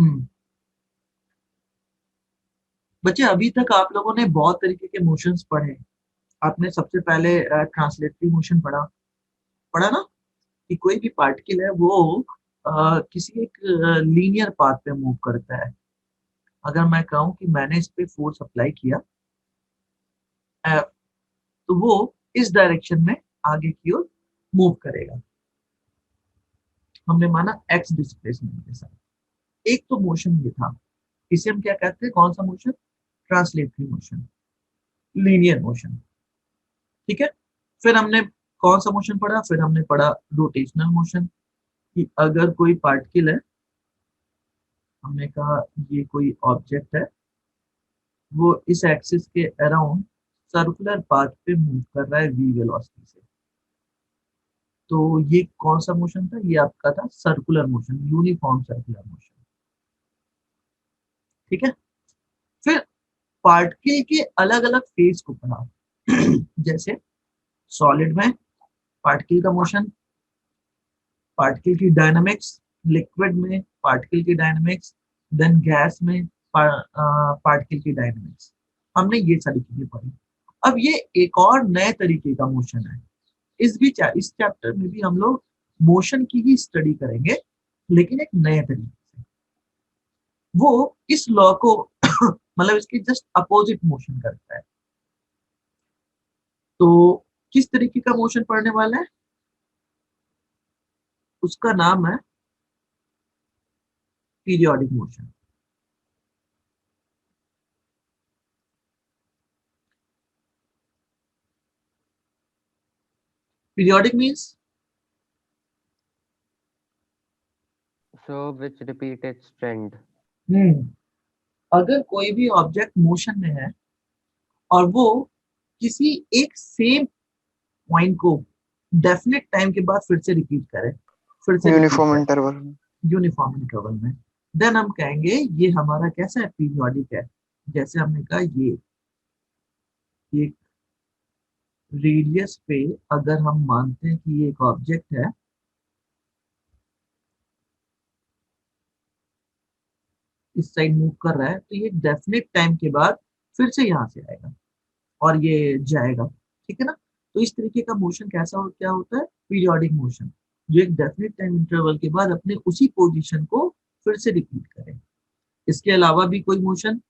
हम्म। बच्चे अभी तक आप लोगों ने बहुत तरीके के मोशंस पढ़े। आपने सबसे पहले ट्रांसलेटरी मोशन पढ़ा पढ़ा ना, कि कोई भी पार्टिकल है वो किसी एक लीनियर पाथ पे मूव करता है। अगर मैं कहूँ कि मैंने इस पे फोर्स अप्लाई किया F, तो वो इस डायरेक्शन में आगे की ओर मूव करेगा। हमने माना एक्स डिस्प्लेसमेंट के साथ। एक तो मोशन ये था, इसे हम क्या कहते हैं, कौन सा motion? Translatory motion, linear motion. ठीक है। फिर हमने कौन सा मोशन पढ़ा? फिर हमने पढ़ा रोटेशनल मोशन, कि अगर कोई पार्टिकल है, हमने कहा ये कोई ऑब्जेक्ट है, वो इस एक्सिस के अराउंड सर्कुलर पाथ पे मूव कर रहा है वी वेलोसिटी से, तो ये कौन सा मोशन था? ये आपका था circular motion, uniform circular motion. ठीक है। फिर पार्टिकल के अलग अलग फेज को पढ़ा जैसे सॉलिड में पार्टिकल का मोशन, पार्टिकल की डायनामिक्स, लिक्विड में पार्टिकल की डायनामिक्स, देन गैस में पार्टिकल की डायनामिक्स। हमने ये सारी चीजें पढ़ी। अब ये एक और नए तरीके का मोशन है। इस चैप्टर में भी हम लोग मोशन की ही स्टडी करेंगे, लेकिन एक नए तरीके से। वो इस लॉ को मतलब इसके जस्ट अपोजिट मोशन करता है। तो किस तरीके का मोशन पढ़ने वाला है? उसका नाम है periodic motion. Periodic means So which repeat its trend. अगर कोई भी ऑब्जेक्ट मोशन में है और वो किसी एक सेम पॉइंट को डेफिनेट टाइम के बाद फिर से रिपीट यूनिफॉर्म करे इंटरवल में। यूनिफॉर्म इंटरवल में, देन हम कहेंगे ये हमारा कैसा है? पीरियोडिक है। जैसे हमने कहा ये एक रेडियस पे अगर हम मानते हैं कि ये एक ऑब्जेक्ट है, इस साइड मूव कर रहा है, तो ये डेफिनेट टाइम के बाद फिर से यहाँ से आएगा और ये जाएगा। ठीक है ना? तो इस तरीके का मोशन क्या होता है? पीरियोडिक मोशन, जो एक डेफिनेट टाइम इंटरवल के बाद अपने उसी पोजीशन को फिर से रिपीट करे। इसके अलावा भी कोई मोशन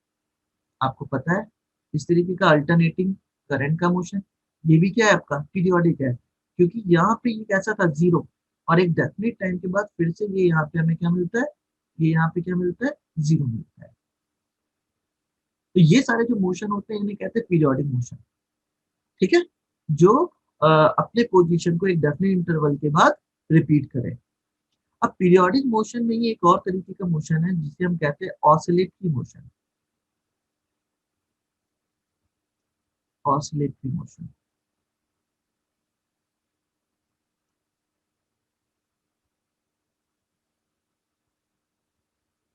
आपको पता है इस तरीके का? अल्टरनेटिंग करंट का मोशन, ये भी क्या है? आपका पीरियोडिक है, क्योंकि यहाँ पे ये कैसा था? जीरो, और एक डेफिनेट टाइम के बाद फिर से ये यहाँ पे हमें क्या मिलता है? ये यहाँ पे क्या मिलता है? जीरो मिलता है। तो ये सारे जो मोशन होते हैं इन्हें कहते हैं पीरियोडिक मोशन। ठीक है। जो अपने पोजीशन को एक डेफिनेट इंटरवल के बाद रिपीट करें। अब पीरियोडिक मोशन में ही एक और तरीके का मोशन है जिसे हम कहते हैं ऑसिलेटरी मोशन। Oscillatory motion.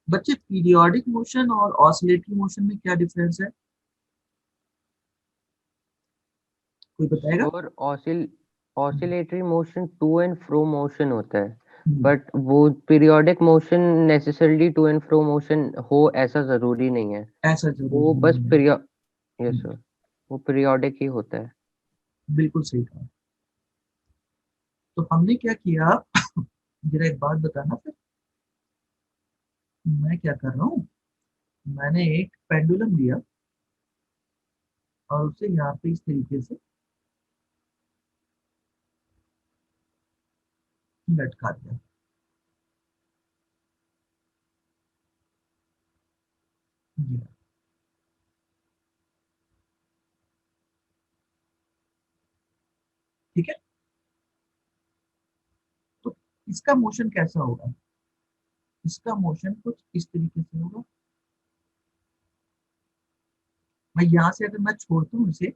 बच्चे पीरियोडिक मोशन और ऑसिलेटरी मोशन में क्या डिफरेंस है? कोई बताएगा? और oscillatory motion to and fro motion होता है, हम्म, बट वो periodic motion necessarily to and fro motion हो ऐसा जरूरी नहीं है। ऐसा वो जरूरी बस नहीं है। यस हम्म, सर, वो पीरियोडिक ही होता है। बिल्कुल सही कहा। तो हमने क्या किया जरा एक बात बताना फिर। मैं क्या कर रहा हूँ, मैंने एक पेंडुलम लिया और उसे यहाँ पे इस तरीके से लटका दिया। ये, ठीक है। तो इसका मोशन कैसा होगा? इसका मोशन कुछ इस तरीके से होगा। मैं यहाँ से अगर मैं छोड़ता हूँ इसे,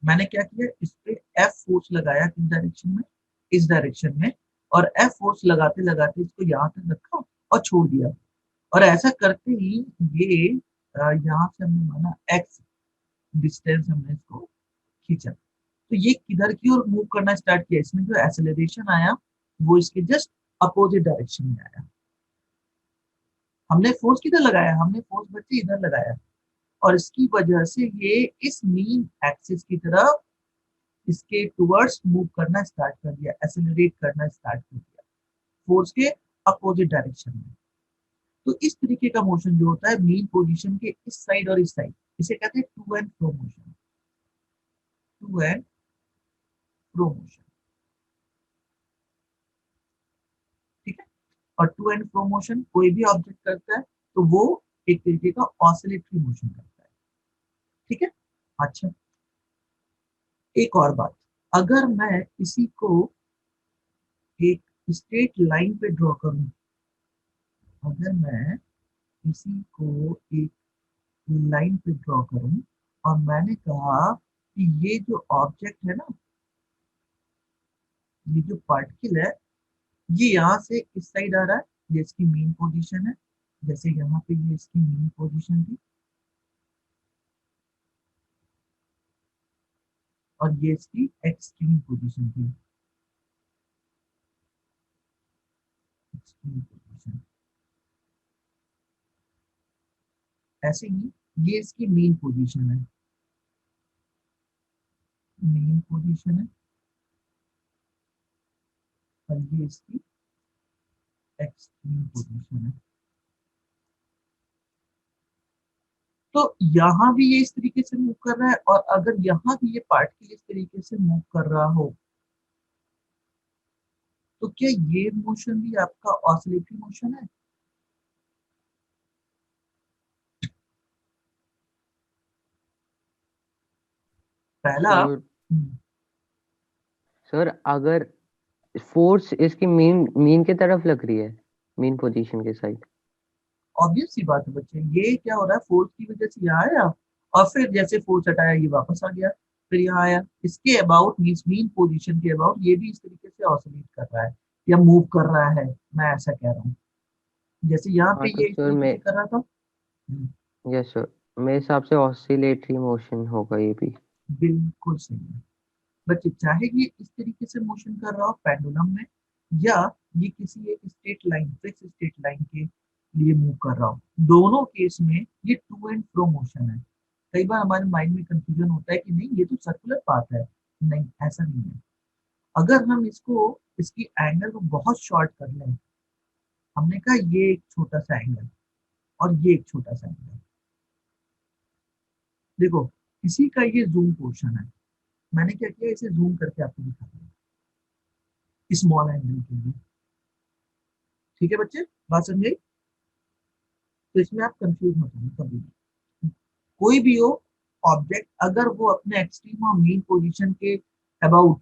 मैंने क्या किया, इस पे एफ फोर्स लगाया किस डायरेक्शन में? इस डायरेक्शन में। और एफ फोर्स लगाते लगाते इसको यहाँ तक रखा और छोड़ दिया। और ऐसा करते ही ये यहाँ से हमने माना एक्स डिस्टेंस, हमने इसको खींचा, तो ये किधर की ओर मूव करना स्टार्ट किया? इसमें जो एक्सेलरेशन आया वो इसके जस्ट अपोजिट डायरेक्शन में आया। हमने फोर्स किधर लगाया, हमने फोर्स बच्चे इधर लगाया, और इसकी वजह से ये इस मीन एक्सिस की तरफ इसके टुवर्ड्स मूव करना स्टार्ट कर दिया, एक्सेलरेट करना स्टार्ट कर दिया फोर्स के अपोजिट डायरेक्शन में। तो इस तरीके का मोशन जो होता है मीन पोजीशन के इस साइड और इस साइड, इसे कहते हैं to and fro motion, to and fro motion, ठीक है। और टू एंड फ्रो मोशन कोई भी ऑब्जेक्ट करता है तो वो एक तरीके का ऑसिलेटरी मोशन करता है, ठीक है। अच्छा, एक और बात, अगर मैं इसी को एक स्ट्रेट लाइन पे ड्रॉ करूं, अगर मैं इसी को एक लाइन पे ड्रॉ करूं और मैंने कहा कि ये जो ऑब्जेक्ट है ना, ये जो पार्टिकल है, ये यहाँ से इस साइड आ रहा है, ये इसकी मेन पोजीशन है, जैसे यहाँ पे ये इसकी मेन पोजीशन थी, और ये इसकी एक्सट्रीम पोजीशन थी, एक्सट्रीम पोजीशन। ऐसे ही ये इसकी मेन पोजीशन है, मेन पोजीशन है, और ये इसकी एक्सट्रीम पोजीशन है। तो यहाँ भी ये इस तरीके से मूव कर रहा है, और अगर यहाँ भी ये पार्टिकल इस तरीके से मूव कर रहा हो, तो क्या ये मोशन भी आपका ऑसिलेटरी मोशन है? पहला सर सर अगर फोर्स इसकी मीन मीन की तरफ लग रही है, मीन पोजीशन के साइड। ऑब्वियस सी बात है बच्चे, ये क्या हो रहा है, फोर्स की वजह से यहाँ आया, और फिर जैसे फोर्स हटाया ये वापस आ गया, फिर यहाँ आया, इसके अबाउट मीन्स मीन पोजीशन के अबाउट ये भी इस तरीके से ऑसिलेट कर रहा है या मूव कर रहा है, मैं ऐसा कह रहा हूँ। जैसे यहाँ पे हाँ तो ये इस सर तरीके मैं, से कर रहा था। यस सर, मेरे हिसाब से ऑसिलेटरी मोशन होगा ये भी। बिल्कुल सही है बच्चे, चाहे ये इस तरीके से मोशन कर रहा हो पेंडुलम में, या ये किसी एक straight line, fix straight line के लिए मूव कर रहा हो, दोनों केस में ये टू एंड फ्रो मोशन है। कई बार हमारे माइंड में कंफ्यूजन होता है कि नहीं ये तो सर्कुलर पाथ है, नहीं ऐसा नहीं है। अगर हम इसको, इसकी एंगल को बहुत शॉर्ट कर लें, हमने कहा ये एक छोटा सा एंगल और ये एक छोटा सा एंगल, देखो किसी का ये जूम पोर्शन है, मैंने क्या किया, इसे जूम करके आपको दिखा दिया स्मॉल एंगल के लिए, ठीक है बच्चे, बात समझे? तो इसमें आप कंफ्यूज मत होना कभी भी, कोई भी हो ऑब्जेक्ट, अगर वो अपने एक्सट्रीम और मेन पोजीशन के अबाउट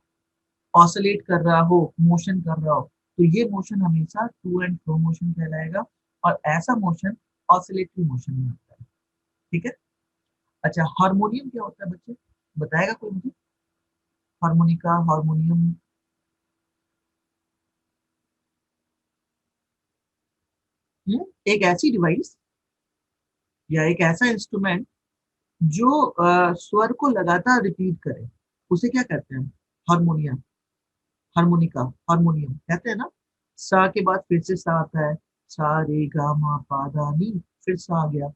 ऑसिलेट कर रहा हो, मोशन कर रहा हो, तो ये मोशन हमेशा टू एंड फ्रो मोशन कहलाएगा, और ऐसा मोशन ऑसिलेटरी मोशन में होता है, ठीक है। अच्छा, हारमोनियम क्या होता है बच्चे, बताएगा कोई मुझे? हारमोनिका, हारमोनियम, एक ऐसी डिवाइस या एक ऐसा इंस्ट्रूमेंट जो स्वर को लगातार रिपीट करे, उसे क्या कहते हैं? हारमोनियम, हारमोनिका, हारमोनियम कहते हैं ना। सा के बाद फिर से सा आता है, सा रे गा मा पा धा नी, फिर सा आ गया,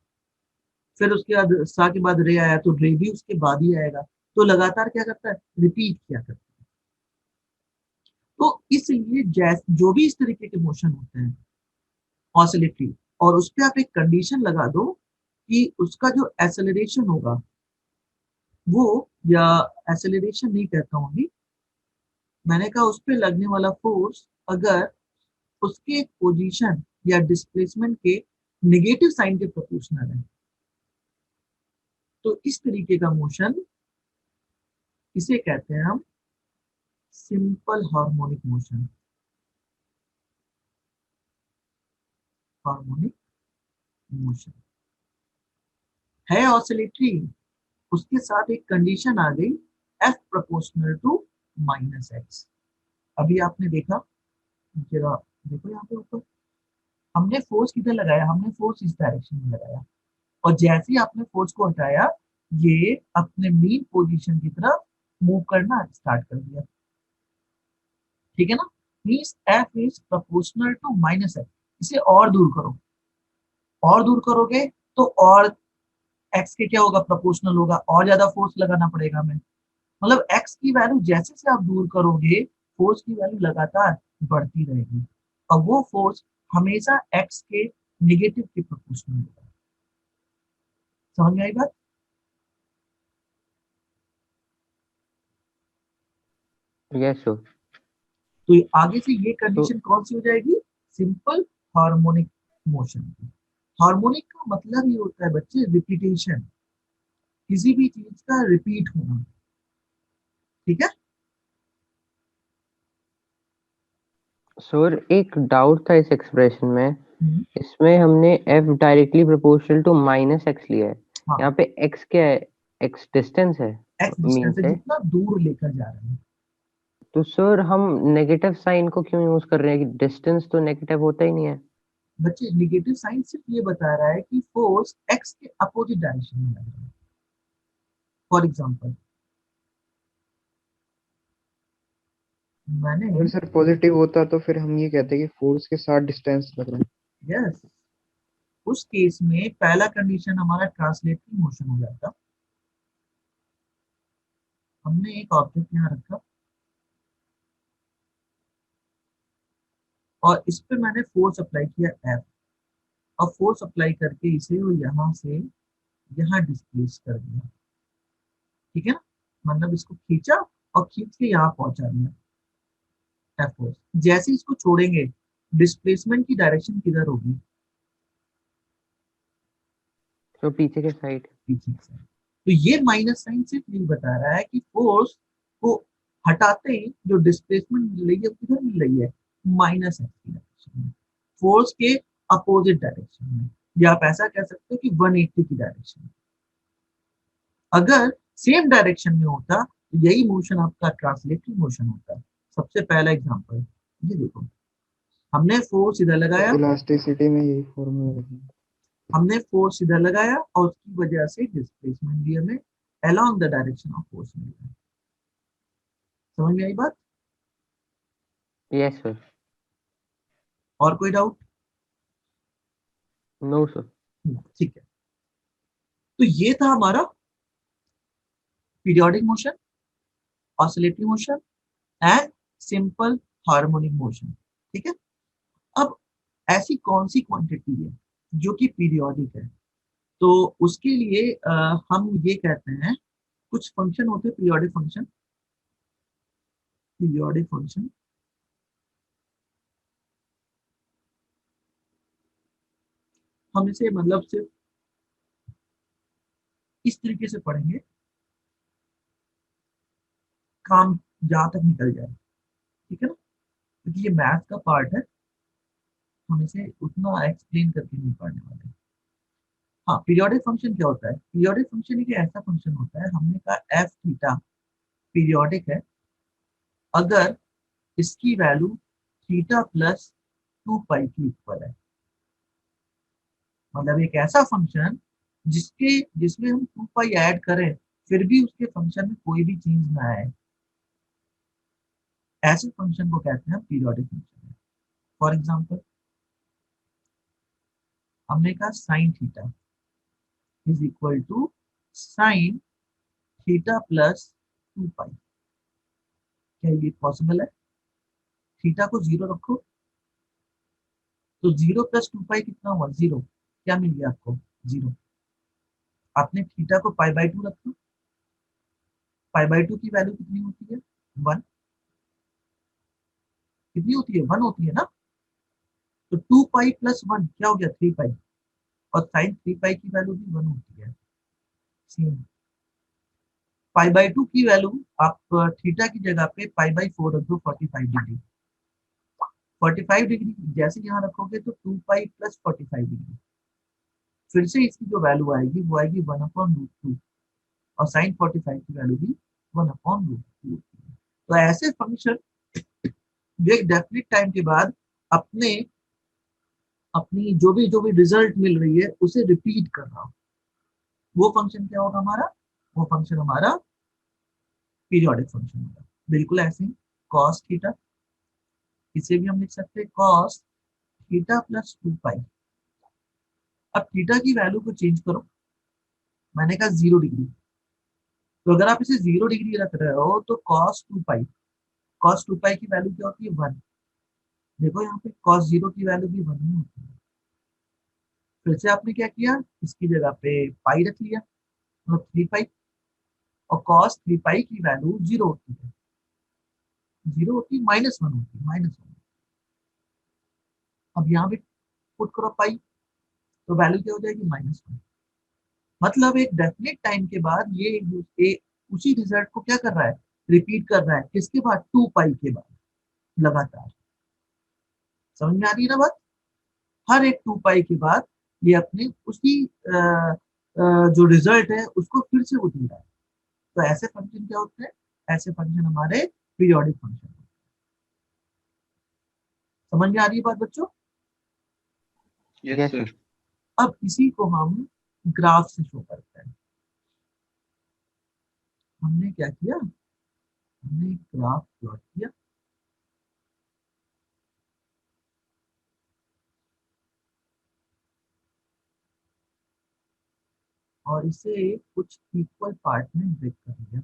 फिर उसके बाद सा के बाद रे आया तो रे भी उसके बाद ही आएगा, तो लगातार क्या करता है, रिपीट किया करता है। तो इसलिए जैस जो भी इस तरीके के मोशन होते हैं ऑसिलेटरी, और उस पर आप एक कंडीशन लगा दो कि उसका जो एक्सेलरेशन होगा वो, या एक्सेलरेशन नहीं कहता हूँ अभी, मैंने कहा उस पर लगने वाला फोर्स अगर उसके पोजीशन या डिस्प्लेसमेंट के नेगेटिव साइन के प्रोपोर्शनल है, तो इस तरीके का मोशन इसे कहते हैं हम simple harmonic motion, harmonic motion है ऑसिलेटरी, उसके साथ एक कंडीशन आ गई, F proportional to minus X. अभी आपने देखा, जरा देखो यहाँ पे ऊपर, हमने फोर्स किधर लगाया, हमने फोर्स इस डायरेक्शन में लगाया, और जैसे ही आपने फोर्स को हटाया ये अपने मीन पोजीशन की तरफ मूव करना स्टार्ट कर दिया, ठीक है ना। Means F is proportional to minus F, इसे और दूर करो, और दूर करोगे तो और एक्स के क्या होगा, प्रोपोर्शनल होगा, और ज्यादा फोर्स लगाना पड़ेगा हमें। मतलब एक्स की वैल्यू जैसे से आप दूर करोगे, फोर्स की वैल्यू लगातार बढ़ती रहेगी, और वो फोर्स हमेशा एक्स के निगेटिव के प्रोपोर्शनल होगा। समझ में आई बात? Yes sir. तो आगे से ये तो कंडीशन कौन सी हो जाएगी, सिंपल हार्मोनिक मोशन की। हार्मोनिक का मतलब ये होता है बच्चे, रिपीटेशन, किसी भी चीज का रिपीट होना। ठीक है। सर एक डाउट था इस एक्सप्रेशन में। हम्म, इसमें हमने f directly proportional to minus X लिया है। हाँ, यहाँ पे x क्या है? x डिस्टेंस है, एक्स डिस्टेंस मीन्स है, है। जितना दूर लेकर जा रहे हैं। तो सर हम नेगेटिव साइन को क्यों यूज कर रहे हैं कि डिस्टेंस तो नेगेटिव होता ही नहीं है। बच्चे निगेटिव साइन सिर्फ ये बता रहा है कि फोर्स एक्स के अपोजिट डायरेक्शन में लग रहा है। फॉर एग्जाम्पल, मैंने, अगर सर पॉजिटिव होता तो फिर हम ये कहते कि फोर्स के साथ डिस्टेंस लग रहा है। यस, उस केस में पहला कंडीशन हमारा ट्रांसलेटरी मोशन हो जाता। हमने एक ऑब्जेक्ट यहाँ रखा और इस पे मैंने फोर्स अप्लाई किया एफ, और फोर्स अप्लाई करके इसे वो यहाँ से यहाँ डिस्प्लेस कर दिया। ठीक है ना, मतलब इसको खींचा और खींच के यहाँ पहुंचा दिया एफ फोर्स। जैसे इसको छोड़ेंगे, डिस्प्लेसमेंट की डायरेक्शन किधर होगी, तो पीछे के साइड। पीछे की साइड। तो ये माइनस साइन सिर्फ यही बता रहा है कि फोर्स को हटाते ही जो डिस्प्लेसमेंट मिल रही है वो किधर मिल रही है, माइनस एक्स की डायरेक्शन में, फोर्स के अपोजिट डायरेक्शन में, या आप ऐसा कह सकते हो कि 180 की डायरेक्शन में। अगर सेम डायरेक्शन में होता तो यही मोशन आपका ट्रांसलेटरी मोशन होता। सबसे पहला एग्जांपल ये देखो, हमने फोर्स इधर तो लगाया, इलास्टिसिटी में यही फॉर्मूला है। हमने फोर्स इधर लगाया और उसकी वजह से डिस्प्लेसमेंट भी हमें along the direction of force मिल रहा है। समझ में आई बात? Yes sir. और कोई डाउट? No sir. ठीक है। तो ये था हमारा periodic motion, oscillatory motion and simple harmonic motion. ठीक है। अब ऐसी कौन सी क्वांटिटी है जो कि पीरियोडिक है, तो उसके लिए हम ये कहते हैं, कुछ फंक्शन होते हैं पीरियोडिक फंक्शन। पीरियोडिक फंक्शन हम इसे मतलब सिर्फ इस तरीके से पढ़ेंगे, काम जहां तक निकल जाए। ठीक है ना, क्योंकि ये मैथ का पार्ट है, हम इसे उतना एक्सप्लेन करके नहीं पढ़ने वाले। हाँ, पीरियोडिक फंक्शन क्या होता है, पीरियोडिक फंक्शन एक ऐसा फंक्शन होता है, हमने कहा एफ थीटा पीरियोडिक है अगर इसकी वैल्यू थीटा प्लस 2 पाई की इक्वल है। मतलब एक ऐसा फंक्शन जिसमें हम 2 पाई ऐड करें फिर भी उसके फंक्शन में कोई भी चेंज ना आए, ऐसे फंक्शन को कहते हैं पीरियोडिक फंक्शन। फॉर एग्जाम्पल, हमने कहा sine theta is equal to sine theta plus 2 pi. क्या ये पॉसिबल है? थीटा को जीरो रखो, तो 0 + 2 पाई कितना हुआ, जीरो। क्या मिल गया आपको, जीरो। आपने थीटा को पाई/2 रखा, पाई/2 की वैल्यू कितनी होती है, 1। कितनी होती है, 1 होती है ना। तो 2 पाई + 1 क्या हो गया, 3 पाई। और साइन 3 पाई की वैल्यू भी 1 होती है, सेम। पाई/2 की वैल्यू आप थीटा की जगह पे पाई/4 रख दो, 45 डिग्री। 45 डिग्री जैसे यहाँ रखोगे तो 2 पाई + 45 डिग्री, फिर से इसकी जो वैल्यू आएगी वो आएगी 1/√2, और साइन 45 की वैल्यू भी 1/√2। तो ऐसे फंक्शन जो एक डेफिनेट टाइम के बाद अपने अपनी जो भी रिजल्ट मिल रही है उसे रिपीट कर रहा हो, वो फंक्शन क्या होगा हमारा, वो फंक्शन हमारा पीरियोडिक फंक्शन होगा। बिल्कुल ऐसे ही कॉस थीटा, इसे भी हम लिख सकते हैं कॉस थीटा प्लस 2 पाई अब थीटा की वैल्यू को चेंज करो, मैंने कहा 0 डिग्री, तो अगर आप इसे 0 डिग्री रख रहे हो तो cos 2 पाई की वैल्यू क्या होती है 1। देखो यहाँ पे cos 0 की वैल्यू भी 1 ही होती है। फिर से आपने क्या किया, इसकी जगह पे पाई रख लिया, मतलब 3 पाई, और cos 3 पाई की वैल्यू 0 होती है, 0 होती है, -1 होती है, -1। अब यहाँ पे पुट करो पाई, तो वैल्यू क्या हो जाएगी -1। मतलब एक डेफिनेट टाइम के बाद ये उसी रिजल्ट को क्या कर रहा है, रिपीट कर रहा है, किसके बाद 2 पाई के बाद, लगातार। समझ में आ रही है ना बात? हर एक 2 पाई के बाद ये अपने उसी जो रिजल्ट है उसको फिर से वो दे रहा है। तो ऐसे फंक्शन क्या होते हैं, ऐसे फंक्शन हमारे पीरियोडिक फंक्शन होते हैं। समझ में आ रही है बात बच्चों? Yes yes sir. सर। अब इसी को हम ग्राफ से शो करते हैं। हमने क्या किया, हमने एक ग्राफ प्लॉट किया, और इसे कुछ इक्वल पार्ट में ब्रेक कर दिया।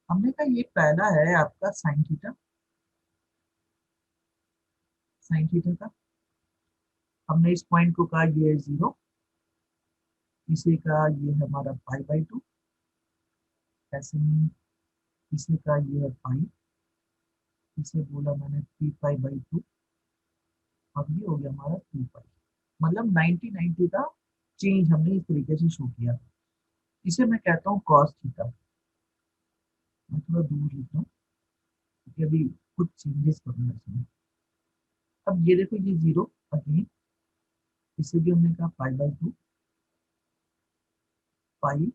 हमने कहा ये पहला है आपका साइन थीटा, साइन थीटा का। हमने इस पॉइंट को कहा ये है 0, इसे कहा ये है हमारा पाई/2, ऐसे ही इसे कहा ये है पाई, इसे बोला मैंने 3 पाई/2, अब ये हो गया हमारा 2 पाई। मतलब 90 का चेंज हमने इस तरीके से शो किया। इसे मैं कहता हूँ कॉस थीटा। मैं थोड़ा दूर लिख रहा हूँ क्योंकि अभी कुछ चेंजेस करूंगा इसमें। अब ये देखो ये 0 अगेन, इसे भी हमने कहा पाई/2, पाई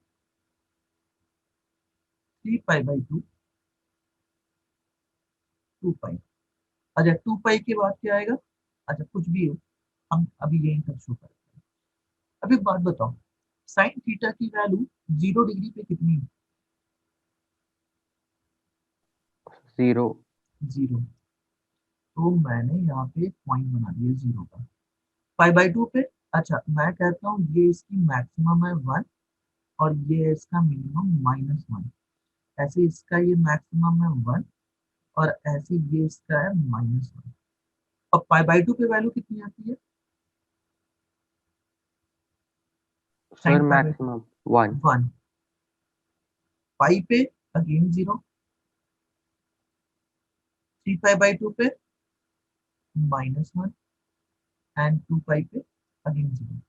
3 पाई/2, 2 पाई। अच्छा 2 पाई के बाद क्या आएगा, अच्छा कुछ भी हो, हम अभी यही तक शो करते हैं। अब एक बात बताओ, साइन थीटा की वैल्यू 0 डिग्री पे कितनी है? 0। 0। तो मैंने यहाँ पे पॉइंट बना दिया 0 का। पाई/2 पे, अच्छा मैं कहता हूँ ये इसकी मैक्सिमम है 1, और ये है इसका मिनिमम -1। ऐसे इसका ये मैक्सिमम है 1, और ऐसे ये इसका है -1। अब पाई/2 पे वैल्यू कितनी आती है, सर साइन पाई/2? मैक्सिमम 1। 1। पाई पे अगेन 0, 3 पाई/2 पे -1, एंड 2 पाई पे अगेन 0।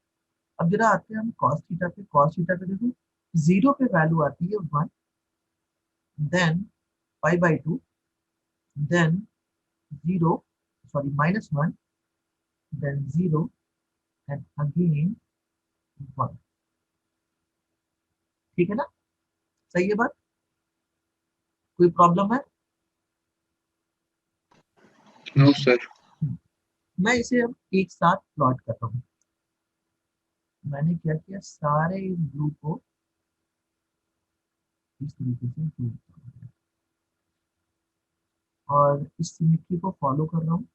अब जरा आते हैं हम cos थीटा पे। cos थीटा पे देखो 0 पे वैल्यू आती है 1, देन पाई/2, then 0, sorry -1, then 0, and again 1। ठीक है ना, सही है बात? कोई प्रॉब्लम है? No sir. मैं इसे अब एक साथ प्लॉट करता हूँ। मैंने क्या किया, सारे इस ब्लू को इस तरीके से जोड़ दिया, और इस सिमेट्री को फॉलो कर रहा हूँ।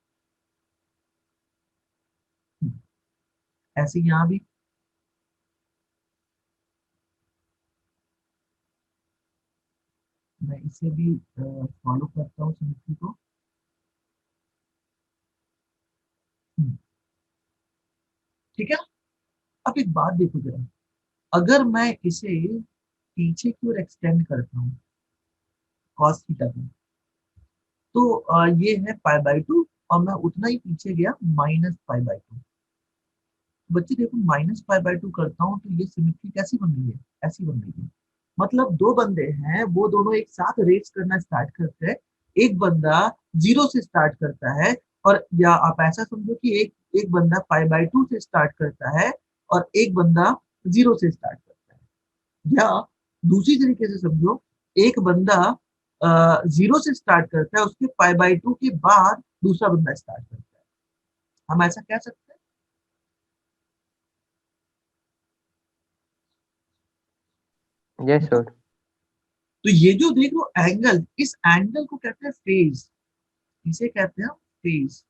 ऐसे यहाँ भी मैं इसे भी फॉलो करता हूँ सिमेट्री को। ठीक है। अब एक बात देखो जरा, अगर मैं इसे पीछे की ओर एक्सटेंड करता हूँ cos थीटा को, तो ये है पाई/2, और मैं उतना ही पीछे गया -पाई/2। बच्चे देखो -पाई/2 करता हूँ तो ये सिमेट्री कैसी बन रही है, ऐसी बन रही है। मतलब दो बंदे हैं, वो दोनों एक साथ रेस करना स्टार्ट करते हैं। एक बंदा 0 से स्टार्ट करता है, और या आप ऐसा समझो कि एक एक बंदा पाई/2 से स्टार्ट करता है, और एक बंदा 0 से स्टार्ट करता है। या दूसरी तरीके से समझो, एक बंदा जीरो से स्टार्ट करता है, उसके पाई बाई टू के बाद दूसरा बंदा स्टार्ट करता है, हम ऐसा कह सकते हैं? यस बताओ। सर। तो ये जो देख लो एंगल, इस एंगल को कहते हैं फेज, इसे कहते हैं फेज।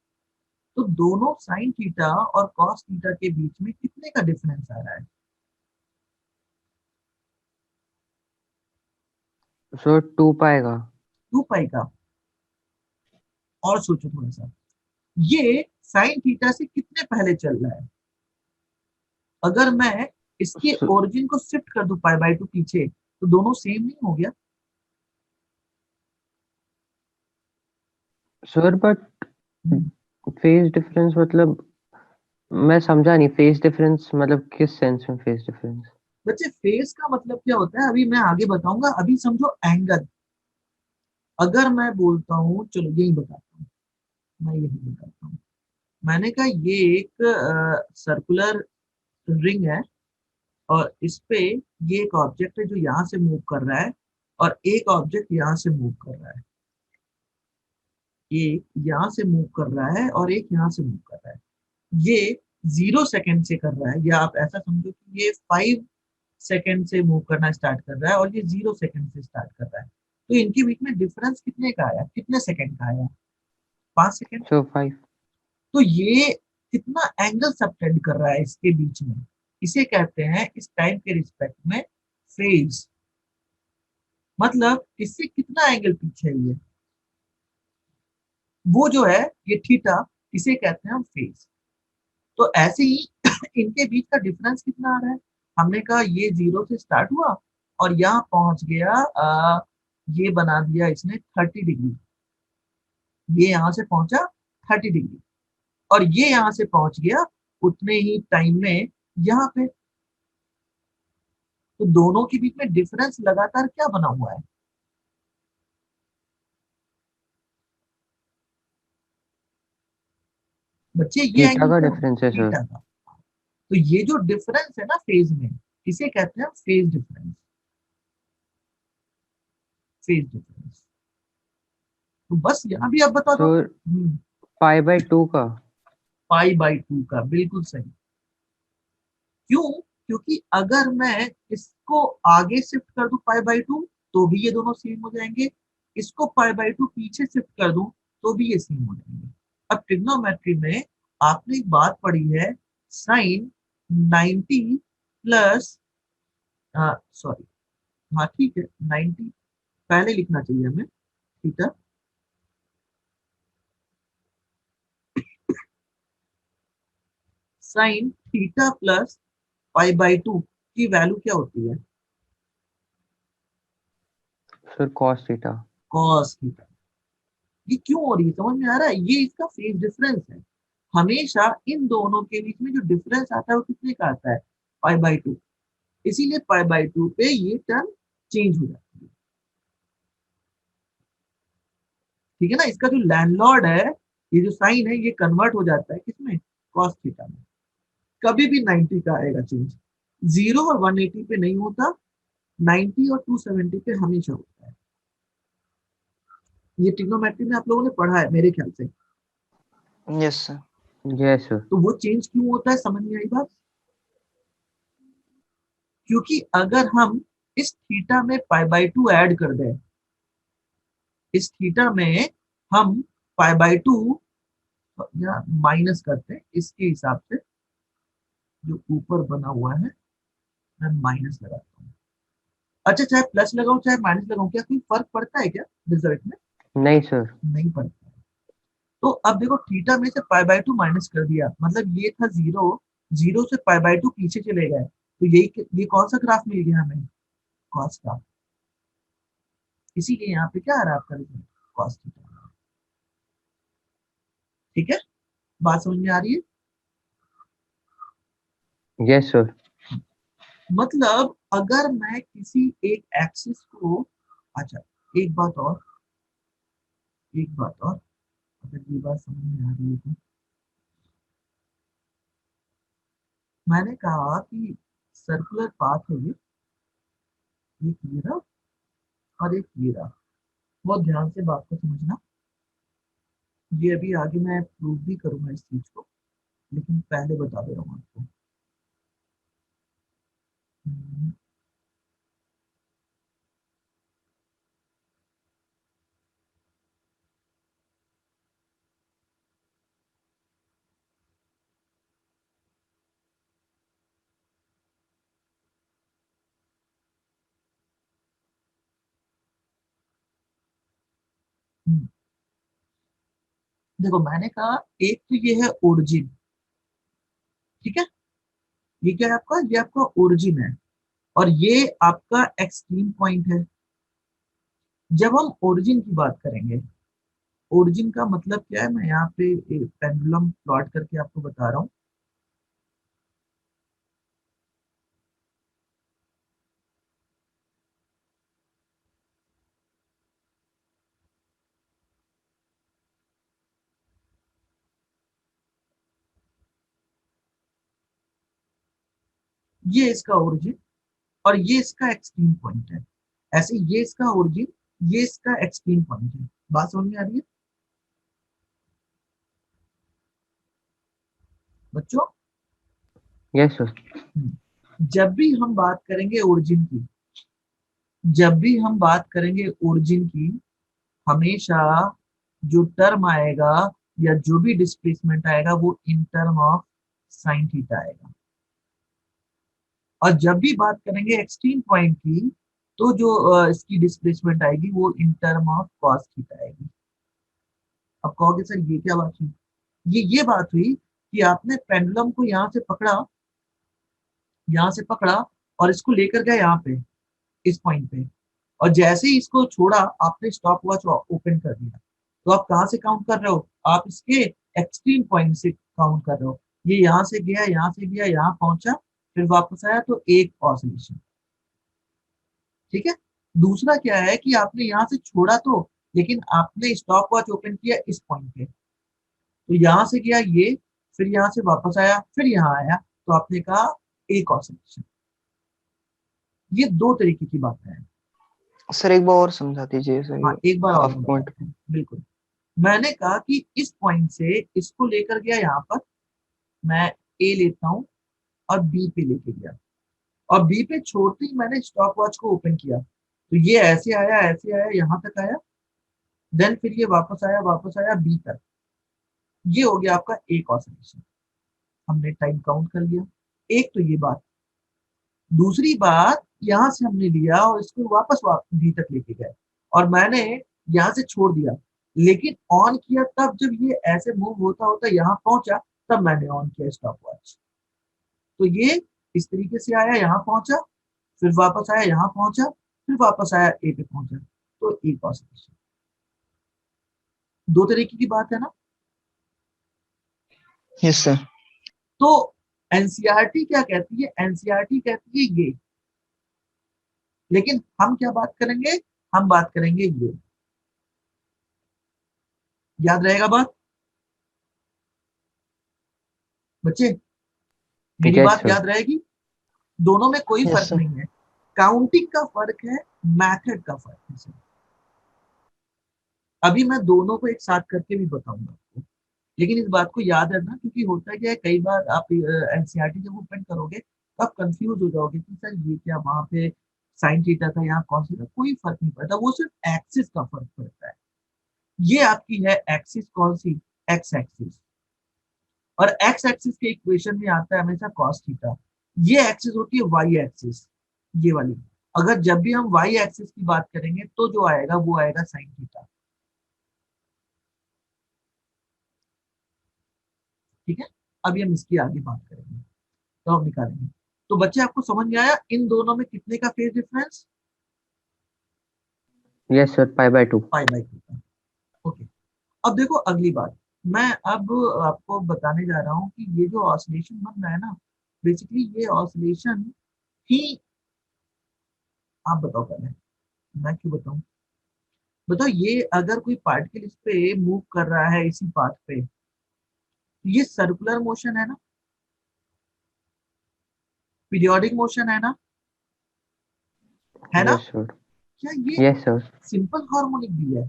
तो दोनों साइन थीटा और कॉस थीटा के बीच में कितने का डिफरेंस आ रहा है? सर 2 पाएगा। 2 पाई का। और सोचो थोड़ा सा, ये साइन थीटा से कितने पहले चल रहा है? अगर मैं इसके ओरिजिन को शिफ्ट कर दूं पाई बाई टू पीछे, तो दोनों सेम नहीं हो गया? Sir but hmm, phase difference मतलब मैं समझा नहीं, फेज डिफरेंस मतलब किस सेंस में फेज डिफरेंस? बच्चे फेस का मतलब क्या होता है अभी मैं आगे बताऊंगा, अभी समझो एंगल। अगर मैं बोलता हूँ, चलो यही बताता हूँ, मैं यही बताता हूँ। मैंने कहा ये एक सर्कुलर रिंग है, और इस पे ये एक ऑब्जेक्ट है जो यहाँ से मूव कर रहा है, और एक ऑब्जेक्ट यहाँ से मूव कर रहा है। एक यहाँ से मूव कर रहा है और एक यहाँ से मूव कर रहा है। ये 0 सेकेंड से कर रहा है, या आप ऐसा समझो कि ये 5 सेकेंड से मूव करना स्टार्ट कर रहा है, और ये 0 सेकेंड से स्टार्ट कर रहा है। तो इनके बीच में डिफरेंस कितने का आया, कितने सेकेंड का आया? 5 सेकेंड। सो 5। तो ये कितना एंगल सबटेंड कर रहा है इसके बीच में, इसे कहते हैं इस टाइम के रिस्पेक्ट में फेज। मतलब इससे कितना एंगल पीछे है ये, वो जो है ये थीटा, इसे कहते हैं हम फेज। तो ऐसे ही इनके बीच का डिफरेंस कितना आ रहा है? हमने कहा ये 0 से स्टार्ट हुआ और यहाँ पहुंच गया, ये बना दिया इसने 30 डिग्री। ये यहाँ से पहुंचा 30 डिग्री, और ये यहाँ से पहुंच गया उतने ही टाइम में यहाँ पे। तो दोनों के बीच में डिफरेंस लगातार क्या बना हुआ है? बच्चे ये थीटा एंगल का क्या हो? डिफरेंस है सर। थीटा का। तो ये जो डिफरेंस है ना फेज में, इसे कहते हैं फेज डिफरेंस। Phase difference. तो बस यहाँ भी आप बता दो। सर पाई बाय 2 का। पाई बाई टू का, बिल्कुल सही। क्यों? क्योंकि अगर मैं इसको आगे शिफ्ट कर दूं पाई बाई टू, तो भी ये दोनों सेम हो जाएंगे। इसको पाई बाई टू पीछे शिफ्ट कर दूं, तो भी ये सेम हो जाएंगे। अब ट्रिग्नोमेट्री में आपने एक बात पढ़ी है, साइन 90 प्लस, सॉरी, हाँ ठीक है, 90 पहले लिखना चाहिए हमें, theta. Sine theta plus pi by two की वैल्यू क्या होती है? Sir cos theta. Cos theta. ये क्यों हो रही है, समझ में आ रहा है? ये इसका फेज डिफरेंस है। हमेशा इन दोनों के बीच में जो डिफरेंस आता है वो कितने का आता है? Pi by two. इसीलिए पाई बाई टू पे ये टर्म चेंज हो जाती है। ठीक है ना? इसका जो लैंडलॉर्ड है, ये जो साइन है, ये कन्वर्ट हो जाता है किसमें? कॉस थीटा में। कभी भी 90 का आएगा चेंज, 0 और 180 पे नहीं होता, 90 और 270 पे हमेशा होता है। ये ट्रिग्नोमेट्री में आप लोगों ने पढ़ा है मेरे ख्याल से। Yes sir. Yes sir. तो वो चेंज क्यों होता है, समझ में आई बात? क्योंकि अगर हम इस थीटा में पाई बाई टू ऐड कर दें, इस थीटा में हम पाई बाई टू या माइनस करते हैं, इसके हिसाब से जो ऊपर बना हुआ है मैं माइनस लगाता हूँ। अच्छा, चाहे प्लस लगाऊं चाहे माइनस लगाऊं, क्या कोई फर्क पड़ता है क्या रिजल्ट में? नहीं सर। नहीं पड़ता है। तो अब देखो थीटा में से पाई बाई टू माइनस कर दिया, मतलब ये था 0, 0 से पाई बाई टू पीछे चले गए, तो यही, ये कौन सा ग्राफ मिल गया हमें? कॉस का। इसीलिए यहाँ पे क्या आ रहा है आपका रिजल्ट? Cos theta. ठीक है, बात समझ में आ रही है? Yes sir. मतलब अगर मैं किसी एक एक्सिस को, अच्छा, एक बात और, एक बात और, अगर ये बात समझ में आ रही है तो, मैंने कहा कि सर्कुलर पाथ है ये, एक ये रहा और एक ये रहा। बहुत ध्यान से बात को समझना। ये अभी आगे मैं प्रूव भी करूंगा इस चीज को, लेकिन पहले बता दे रहा हूँ आपको। हम्म, हम्म। देखो मैंने कहा एक तो ये है ओरिजिन, ठीक है, ये क्या है आपका, ये आपका ओरिजिन है, और ये आपका एक्सट्रीम पॉइंट है। जब हम ओरिजिन की बात करेंगे, ओरिजिन का मतलब क्या है, मैं यहाँ पे पेंडुलम प्लॉट करके आपको बता रहा हूँ। ये इसका ओरिजिन और ये इसका एक्सट्रीम पॉइंट है। ऐसे ये इसका ओरिजिन, ये इसका एक्सट्रीम पॉइंट है। बात समझ में आ रही है बच्चों? Yes sir. जब भी हम बात करेंगे ओरिजिन की, जब भी हम बात करेंगे ओरिजिन की, हमेशा जो टर्म आएगा या जो भी डिस्प्लेसमेंट आएगा वो इन टर्म ऑफ साइन थीटा आएगा। और जब भी बात करेंगे एक्सट्रीम पॉइंट की, तो जो इसकी डिस्प्लेसमेंट आएगी वो इन टर्म ऑफ कॉस थीटा आएगी। अब कहोगे सर ये क्या बात हुई? ये बात हुई कि आपने पेंडुलम को यहाँ से पकड़ा, यहाँ से पकड़ा, और इसको लेकर गया यहाँ पे, इस पॉइंट पे, और जैसे ही इसको छोड़ा आपने स्टॉप वॉच ओपन कर दिया। तो आप कहाँ से काउंट कर रहे हो? आप इसके एक्सट्रीम पॉइंट से काउंट कर रहे हो। ये यहाँ से गया, यहाँ से गया, यहाँ पहुंचा, फिर वापस आया, तो एक ऑसिलेशन, ठीक है। दूसरा क्या है कि आपने यहाँ से छोड़ा तो, लेकिन आपने स्टॉप वॉच ओपन किया इस पॉइंट पे, तो यहाँ से गया ये, फिर यहाँ से वापस आया, फिर यहाँ आया, तो आपने कहा एक ऑसिलेशन। ये दो तरीके की बातें हैं। सर एक बार और समझा दीजिए सर, हाँ, एक बार और हाफ मैं पॉइंट। बताता हूँ, बिल्कुल। मैंने कहा कि इस पॉइंट से इसको लेकर गया यहाँ पर, मैं ए लेता हूँ, और बी पे लेके गया, और बी पे छोड़ते ही मैंने स्टॉप वॉच को ओपन किया, तो ये ऐसे आया, यहाँ तक आया, देन फिर ये वापस आया बी तक। ये हो गया आपका एक ऑसिलेशन। हमने टाइम काउंट कर लिया। एक तो ये बात। दूसरी बात, यहाँ से हमने लिया और इसको वापस बी तक लेके गए, और मैंने यहाँ से छोड़ दिया, लेकिन ऑन किया तब जब ये ऐसे मूव होता होता यहाँ पहुंचा, तब मैंने ऑन किया स्टॉप वॉच। तो ये इस तरीके से आया, यहाँ पहुंचा, फिर वापस आया, यहाँ पहुंचा, फिर वापस आया, ए पे पहुंचा, तो एक ऑसिलेशन। दो तरीके की बात है ना। Yes sir. तो एनसीईआरटी क्या कहती है? एनसीईआरटी कहती है ये, लेकिन हम क्या बात करेंगे? हम बात करेंगे ये। याद रहेगा बात बच्चे? मेरी यस बात सर। याद रहेगी? दोनों में कोई यस फर्क सर। नहीं है, काउंटिंग का फर्क है, मेथड का फर्क है सर। अभी मैं दोनों को एक साथ करके भी बताऊंगा आपको, लेकिन इस बात को याद रखना, क्योंकि होता क्या है, कई बार आप एनसीईआरटी जब ओपन करोगे तो आप कंफ्यूज हो जाओगे कि सर ये क्या, वहां पे साइन थीटा था, यहाँ कौन सा था। कोई फर्क नहीं पड़ता, वो सिर्फ एक्सिस का फर्क पड़ता है। ये आपकी है एक्सिस, कौन सी? X axis. और एक्स एक्सिस के इक्वेशन में आता है हमेशा कॉस थीटा। ये एक्सिस होती है वाई एक्सिस, ये वाली। अगर जब भी हम वाई एक्सिस की बात करेंगे तो जो आएगा वो आएगा साइन थीटा, ठीक है। अभी हम इसकी आगे बात करेंगे, तो हम निकालेंगे। तो बच्चे आपको समझ में आया इन दोनों में कितने का फेज डिफरेंस? Yes sir, π/2। पाई/2 का। ओके। अब देखो अगली बात, मैं अब आपको बताने जा रहा हूँ कि ये जो ऑसिलेशन बन रहा है ना, बेसिकली ये ऑसिलेशन ही, आप बताओ पहले, मैं क्यों बताऊं? बताओ, ये अगर कोई पार्टिकल इस पे मूव कर रहा है इसी पाथ पे, तो ये सर्कुलर मोशन है ना, पीरियोडिक मोशन है ना, है ना? Yes sir. क्या ये यस सर। सिंपल हार्मोनिक भी है?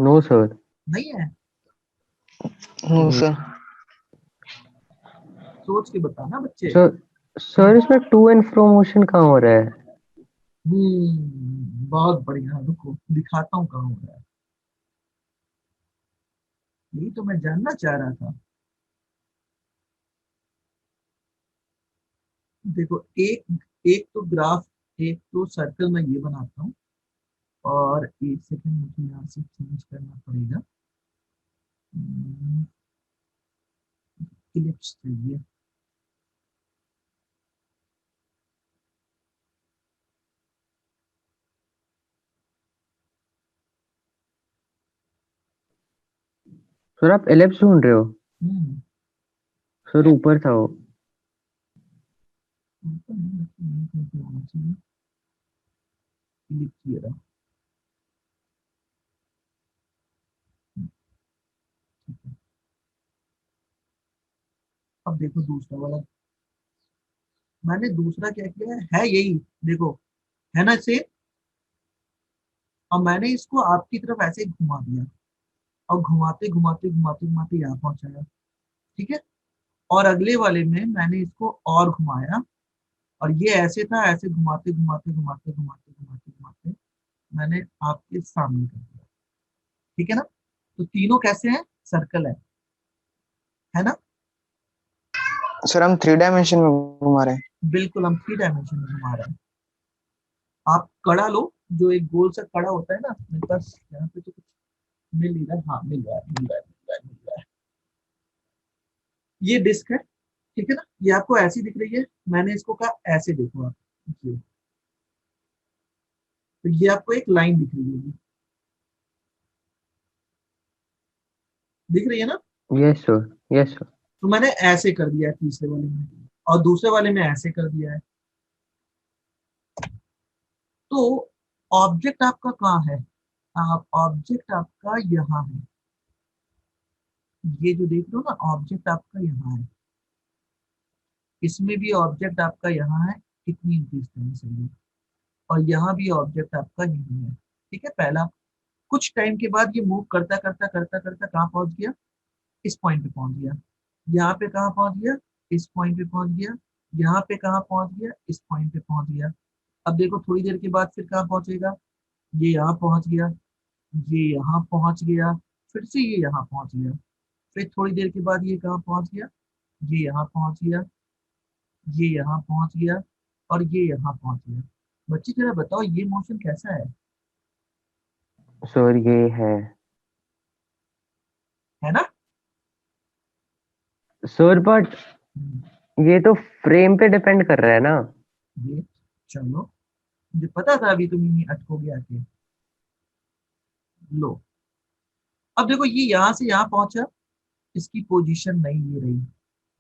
No sir. नहीं है? No sir. सोच के बताना बच्चे। सर सर इसमें टू एंड फ्रो मोशन कहाँ हो रहा है? बहुत बढ़िया, रुको दिखाता हूँ कहाँ हो रहा है। यही तो मैं जानना चाह रहा था। देखो, एक एक तो ग्राफ, एक तो सर्कल मैं ये बनाता हूँ, और एक सेकंड मुझे यहाँ से चेंज करना पड़ेगा। इलिप्स चाहिए। सर आप एलिप्स ढूंढ रहे हो? हम्म सर ऊपर था वो। इलिप्स ये रहा। ठीक है। अब देखो दूसरा वाला, मैंने दूसरा क्या किया है यही, देखो, है ना सेम। और मैंने इसको आपकी तरफ ऐसे ही घुमा दिया, और घुमाते घुमाते घुमाते घुमाते यहाँ पहुंचाया। ठीक है। और अगले वाले में मैंने इसको और घुमाया, और ये ऐसे था, ऐसे घुमाते घुमाते घुमाते घुमाते घुमाते घुमाते मैंने आपके सामने कर दिया। ठीक है ना? तो तीनों कैसे हैं? सर्कल है ना? सर हम 3 डायमेंशन में घुमा रहे हैं। बिल्कुल, हम 3 डायमेंशन में घुमा रहे हैं। आप कड़ा लो, जो एक गोल सा कड़ा होता है ना, मेरे पास यहाँ पे तो कुछ मिल नहीं रहा है। हाँ, मिल रहा है, मिल रहा है, मिल रहा है, मिल रहा है। ये डिस्क है। ठीक है ना? ये आपको ऐसी दिख रही है, मैंने इसको कहा ऐसे देखो आप। ये, तो ये आपको एक लाइन दिख रही होगी, दिख रही है ना? Yes sir. Yes sir. तो मैंने ऐसे कर दिया है तीसरे वाले में, और दूसरे वाले में ऐसे कर दिया है। तो ऑब्जेक्ट आपका कहाँ है? आप ऑब्जेक्ट आपका यहाँ है। ये जो देख रहे हो ना, ऑब्जेक्ट आपका यहाँ है। इसमें भी ऑब्जेक्ट आपका यहाँ है, कितनी डिस्टेंस है ये। और यहाँ भी ऑब्जेक्ट आपका यही है। ठीक है, पहला। कुछ टाइम के बाद ये मूव करता करता करता करता कहाँ पहुंच गया? इस पॉइंट पे पहुंच गया। यहाँ पे कहाँ पहुंच गया? इस पॉइंट पे पहुंच गया। यहाँ पे कहाँ पहुंच गया? इस पॉइंट पे पहुंच गया। अब देखो थोड़ी देर के बाद फिर कहाँ पहुंचेगा? ये यहाँ पहुंच गया, ये यहाँ पहुंच गया, फिर से ये यहाँ पहुंच गया। फिर थोड़ी देर के बाद ये कहाँ पहुंच गया? ये यहाँ पहुंच गया, ये यहाँ पहुंच गया, और ये यहाँ पहुंच गया। बच्चे जरा बताओ ये मोशन कैसा सर ये है ना? सर बट हम्म, ये तो फ्रेम पे डिपेंड कर रहा है ना? ये, चलो, मुझे पता था अभी तुम यहीं अटकोगे आके। लो, अब देखो ये यहाँ से यहाँ पहुंचा, इसकी पोजीशन नहीं ये रही।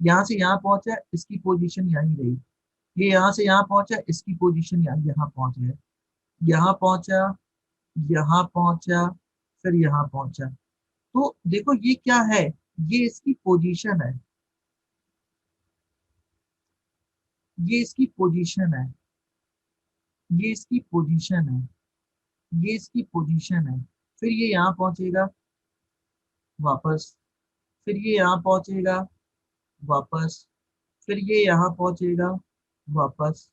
यहाँ से यहाँ पहुंचा, इसकी पोजीशन यहीं रही। ये यहाँ से यहाँ पहुंचा, इसकी पोजीशन यहाँ यहाँ पहुंच गया। यहाँ पहुंचा, यहाँ पहुंचा, फिर यहाँ पहुंचा। तो देखो ये क्या है? ये इसकी पोजीशन है, ये इसकी पोजीशन है, ये इसकी पोजीशन है, ये इसकी पोजीशन है। फिर ये यहाँ पहुंचेगा वापस, फिर ये यहाँ पहुंचेगा वापस, फिर ये यहाँ पहुंचेगा वापस,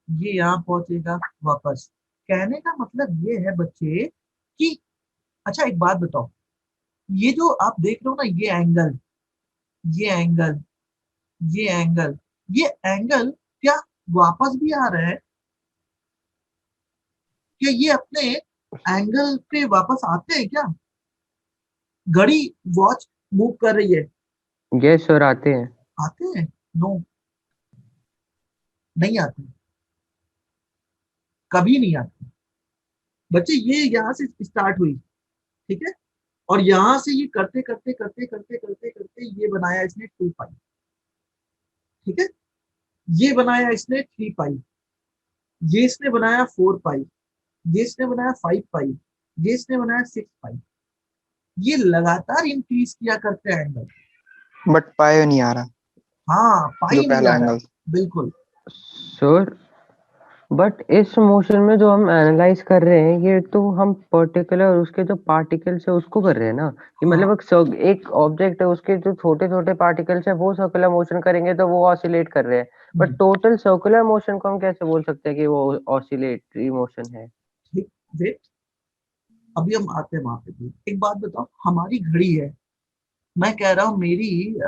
ये यहाँ पहुंचेगा वापस। कहने का मतलब ये है बच्चे कि, अच्छा एक बात बताओ, ये जो आप देख रहे हो ना, ये एंगल, ये एंगल, ये एंगल, ये एंगल क्या वापस भी आ रहा है? क्या ये अपने एंगल पे वापस आते हैं क्या? घड़ी, वॉच मूव कर रही है, यस सर आते हैं। आते हैं? नो, नहीं आते, कभी नहीं आते। बच्चे ये यहाँ से स्टार्ट हुई, ठीक है, और यहाँ से ये करते करते करते करते करते करते ये बनाया इसने 2 पाई। ठीक है, ये बनाया इसने 3 पाई, ये इसने बनाया 4 पाई, ये इसने बनाया 5 पाई, ये इसने बनाया 6 पाई। ये लगातार इंक्रीज किया करते हैं एंगल। बट पाए नहीं आ रहा हाँ, जो पाई नहीं पहला आ रहा। एंगल। बिल्कुल। सर बट इस मोशन में जो हम एनालाइज कर रहे हैं ये तो हम पर्टिकुलर उसके जो पार्टिकल्स है उसको कर रहे हैं ना, कि हाँ मतलब एक ऑब्जेक्ट है उसके जो छोटे छोटे पार्टिकल्स है वो सर्कुलर मोशन करेंगे तो वो ऑसिलेट कर रहे हैं, बट टोटल सर्कुलर मोशन को हम कैसे बोल सकते हैं कि वो ऑसिलेटरी मोशन है? ठीक। वेट, अभी हम आते हैं वहां पे भी। एक बात बताओ, हमारी घड़ी है, मैं कह रहा हूँ मेरी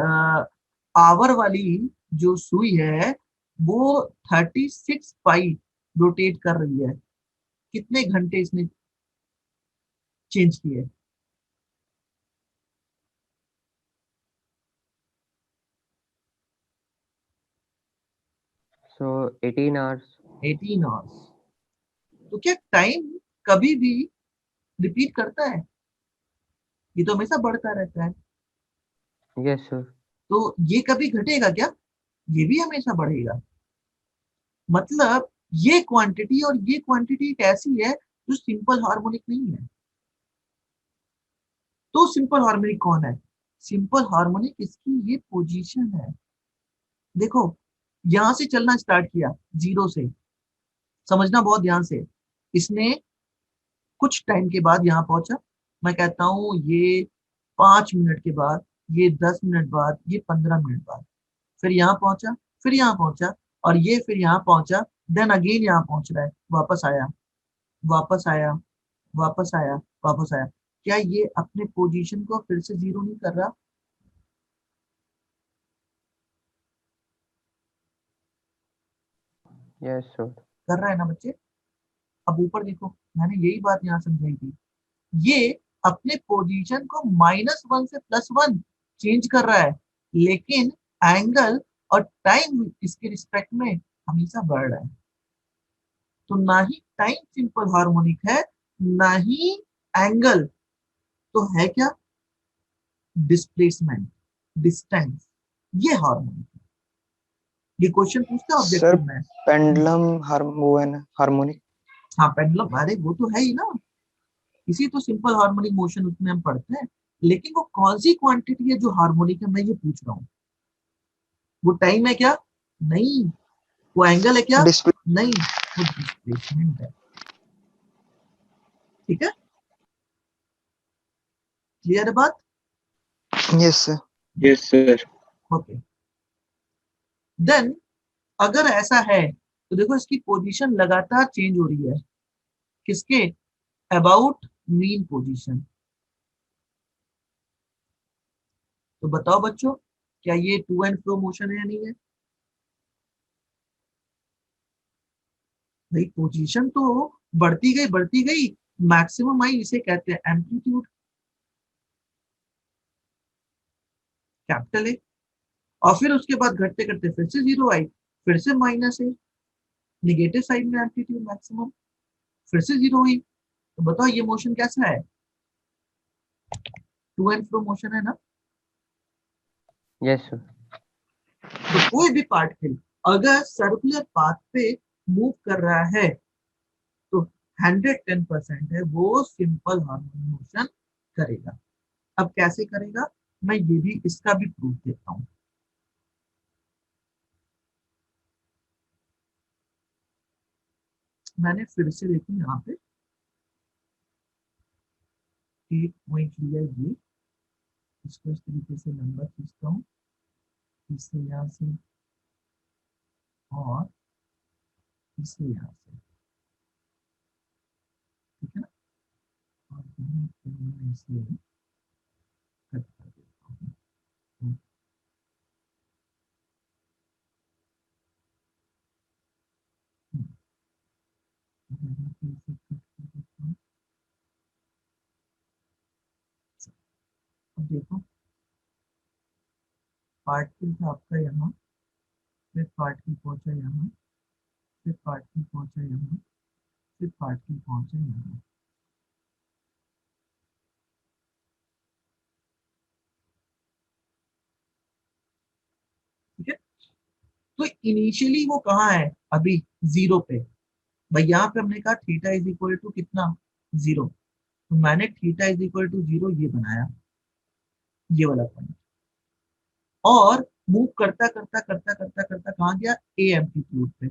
आवर वाली जो सुई है वो 36 पाई रोटेट कर रही है। कितने घंटे इसने चेंज किए? सो 18 आवर्स। 18 आवर्स। तो क्या टाइम कभी भी रिपीट करता है? ये तो हमेशा बढ़ता रहता है। Yes sir. तो ये कभी घटेगा क्या? ये भी हमेशा बढ़ेगा। मतलब ये क्वांटिटी और ये क्वांटिटी एक ऐसी है जो सिंपल हार्मोनिक नहीं है। तो सिंपल हार्मोनिक कौन है? सिंपल हार्मोनिक इसकी ये पोजीशन है। देखो, यहां से चलना स्टार्ट किया जीरो से, समझना बहुत ध्यान से। इसने कुछ टाइम के बाद यहाँ पहुंचा। मैं कहता हूँ ये 5 मिनट के बाद, ये 10 मिनट बाद, ये 15 मिनट बाद, फिर यहाँ पहुंचा, फिर यहाँ पहुंचा, और ये फिर यहाँ पहुंचा, देन अगेन यहाँ पहुंच रहा है, वापस आया, वापस आया, वापस आया, वापस आया। क्या ये अपने पोजीशन को फिर से जीरो नहीं कर रहा? Yes sir. कर रहा है ना बच्चे? अब ऊपर देखो, मैंने यही बात यहाँ समझाई थी। ये अपने पोजीशन को -1 से +1 चेंज कर रहा है, लेकिन एंगल और टाइम इसके रिस्पेक्ट में हमेशा बढ़ रहा है। तो ना ही टाइम सिंपल हार्मोनिक है, ना ही एंगल। तो है क्या? डिस्प्लेसमेंट, डिस्टेंस, ये हार्मोनिक है। ये क्वेश्चन पूछता है सर ऑब्जेक्टिव में। पेंडुलम वो है ना हार्मोनिक। हाँ, पेंडुलम, अरे वो तो है ही ना, इसी तो सिंपल हार्मोनिक मोशन उसमें हम पढ़ते हैं। लेकिन वो कौन सी क्वांटिटी है जो हार्मोनिक है, मैं ये पूछ रहा हूँ। वो टाइम है क्या? नहीं। वो एंगल है क्या? डिस्प्ले। नहीं। वो डिस्प्लेसमेंट है। ठीक है, क्लियर है बात? Yes sir. Yes sir. Okay. Then अगर ऐसा है तो देखो इसकी पोजीशन लगातार चेंज हो रही है। किसके अबाउट मीन पोजीशन? तो बताओ बच्चों, क्या ये टू एंड फ्रो मोशन है या नहीं है? भाई पोजीशन तो बढ़ती गई, मैक्सिमम आई, इसे कहते हैं एम्पलीट्यूड, कैपिटल ए। और फिर उसके बाद घटते घटते फिर से जीरो आई, फिर से -A, निगेटिव साइड में एम्पलीट्यूड मैक्सिमम, फिर से जीरो हुई। तो बताओ ये मोशन कैसा है? टू एंड फ्रो मोशन है ना? Yes sir. तो कोई भी पार्टिकल अगर सर्कुलर पाथ पे मूव कर रहा है तो 110% है वो सिंपल हार्मोनिक मोशन करेगा। अब कैसे करेगा, मैं ये भी इसका भी प्रूफ देता हूँ। मैंने फिर से देखी यहाँ पे एक पॉइंट लिया, ये इसको इस तरीके से नंबर खींचता हूँ, इससे यहाँ से, और इससे यहाँ से, ठीक है ना, और यहाँ पे मैं इसे कट कर देता हूँ। यहाँ पे इसे कट कर देता हूँ। अब देखो, पार्टिकल था आपका यहाँ, फिर पार्टिकल पहुंचा यहाँ, फिर पार्टिकल पहुंचा यहाँ, फिर पार्टिकल पहुंचा यहाँ। ठीक है, तो इनिशियली वो कहाँ है अभी? जीरो पे। भाई यहाँ पे हमने कहा थीटा इज इक्वल टू कितना? जीरो। तो मैंने theta is equal to zero ये बनाया, ये वाला पॉइंट। और मूव करता करता करता करता करता कहाँ गया? ए एम्पलीट्यूड पे।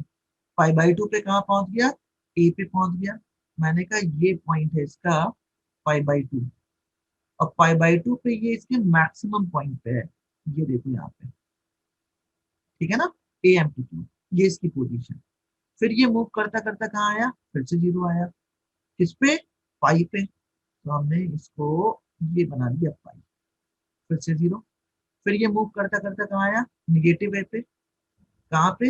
π/2 पे कहाँ पहुंच गया, ए पे पहुंच गया। मैंने कहा ये पॉइंट है इसका π/2, और π/2 पे ये इसके मैक्सिमम पॉइंट पे है, ये देखो यहाँ पे, ठीक है ना, ए एम्पलीट्यूड, ये इसकी पोजीशन। फिर ये मूव करता करता कहाँ आया, फिर से 0 आया, किस पे, पाई पे, तो हमने इसको ये बना दिया पाई, फिर से 0। फिर ये मूव करता करता कहाँ आया, निगेटिव ए पे, कहाँ पे,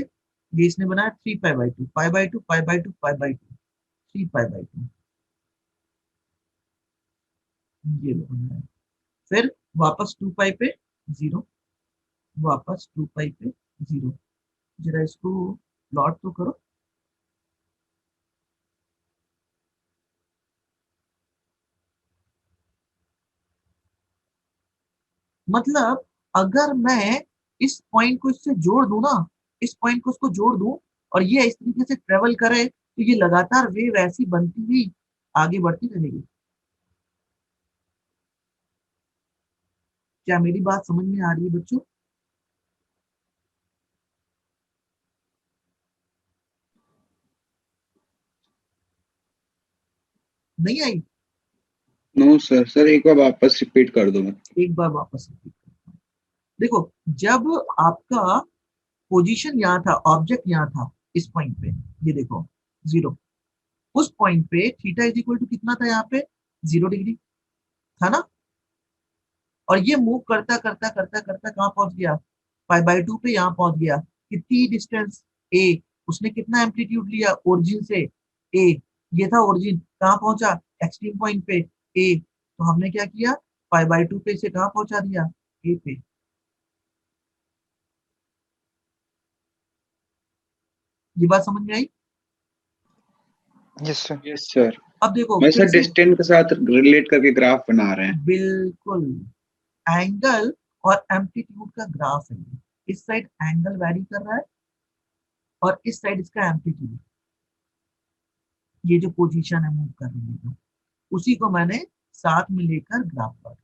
ये इसने बनाया 3π/2, π/2 π/2 π/2, 3π/2, ये बनाया। फिर वापस 2π पे 0, वापस 2π पे 0। जरा इसको प्लॉट तो करो, मतलब अगर मैं इस पॉइंट को इससे जोड़ दूं ना, इस पॉइंट को उसको जोड़ दूं, और ये इस तरीके से ट्रेवल करे, तो ये लगातार वेव ऐसी बनती हुई आगे बढ़ती रहेगी। क्या मेरी बात समझ में आ रही है बच्चों? नहीं आई? नो सर, सर एक बार वापस रिपीट कर दो। एक बार वापस repeat करता हूं। देखो, जब आपका पोजीशन यहाँ था, ऑब्जेक्ट यहाँ था, इस पॉइंट पे, ये देखो 0, उस पॉइंट पे थीटा इज इक्वल टू कितना था, यहाँ पे 0 डिग्री था ना, और ये मूव करता करता करता करता कहाँ पहुंच गया, π/2 पे यहाँ पहुंच गया। कितनी डिस्टेंस, ए, उसने कितना एम्पलीट्यूड लिया ओरिजिन से, ए, ये था ओरिजिन, कहाँ पहुंचा, एक्सट्रीम पॉइंट पे, ए, तो हमने क्या किया, π/2 पे इसे कहाँ पहुंचा दिया, ए पे। ये बात समझ में आई? Yes sir. Yes sir. अब देखो मैं फिर सर से, डिस्टेंस के साथ रिलेट करके ग्राफ बना रहे हैं। बिल्कुल, एंगल और एम्पलीट्यूड का ग्राफ है ये। इस साइड एंगल वैरी कर रहा है, और इस साइड इसका एम्पलीट्यूड, ये जो पोजीशन है मूव करने की, जो उसी को मैंने साथ में लेकर ग्राफ पर।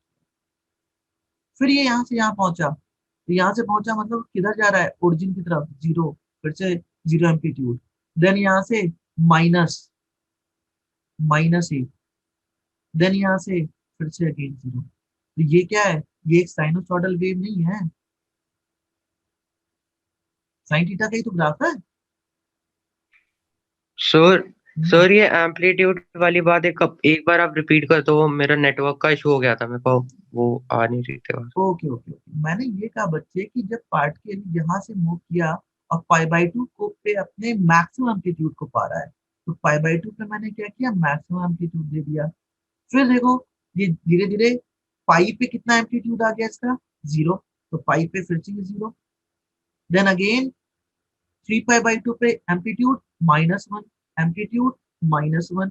फिर ये यहाँ से यहाँ पहुंचा, तो यहाँ से पहुंचा मतलब किधर जा रहा है, ओरिजिन की तरफ 0, फिर से 0 एम्पलीट्यूड, देन यहाँ से माइनस -1, देन यहाँ से फिर से अगेन 0। तो ये क्या है, ये एक साइनोसॉइडल वेव नहीं है, साइन थीटा का ही तो ग्राफ है। सर सर ये एम्पलीट्यूड वाली बात एक बार आप रिपीट कर दो, मेरा नेटवर्क का इशू हो गया था, मेरे को वो आ नहीं रही थी। ओके ओके ओके, मैंने ये कहा बच्चे कि जब पार्टिकल यहाँ से मूव किया और π/2 को पे अपने मैक्सिमम एम्पलीट्यूड को पा रहा है, तो π/2 पे मैंने क्या किया, मैक्सिमम एम्पलीट्यूड दे दिया। फिर देखो ये धीरे धीरे पाई पे कितना एम्पलीट्यूड आ गया इसका, 0, तो पाई पे फिर से 0, देन अगेन 3π/2 पे एम्पलीट्यूड -1, एम्पलीट्यूड -1,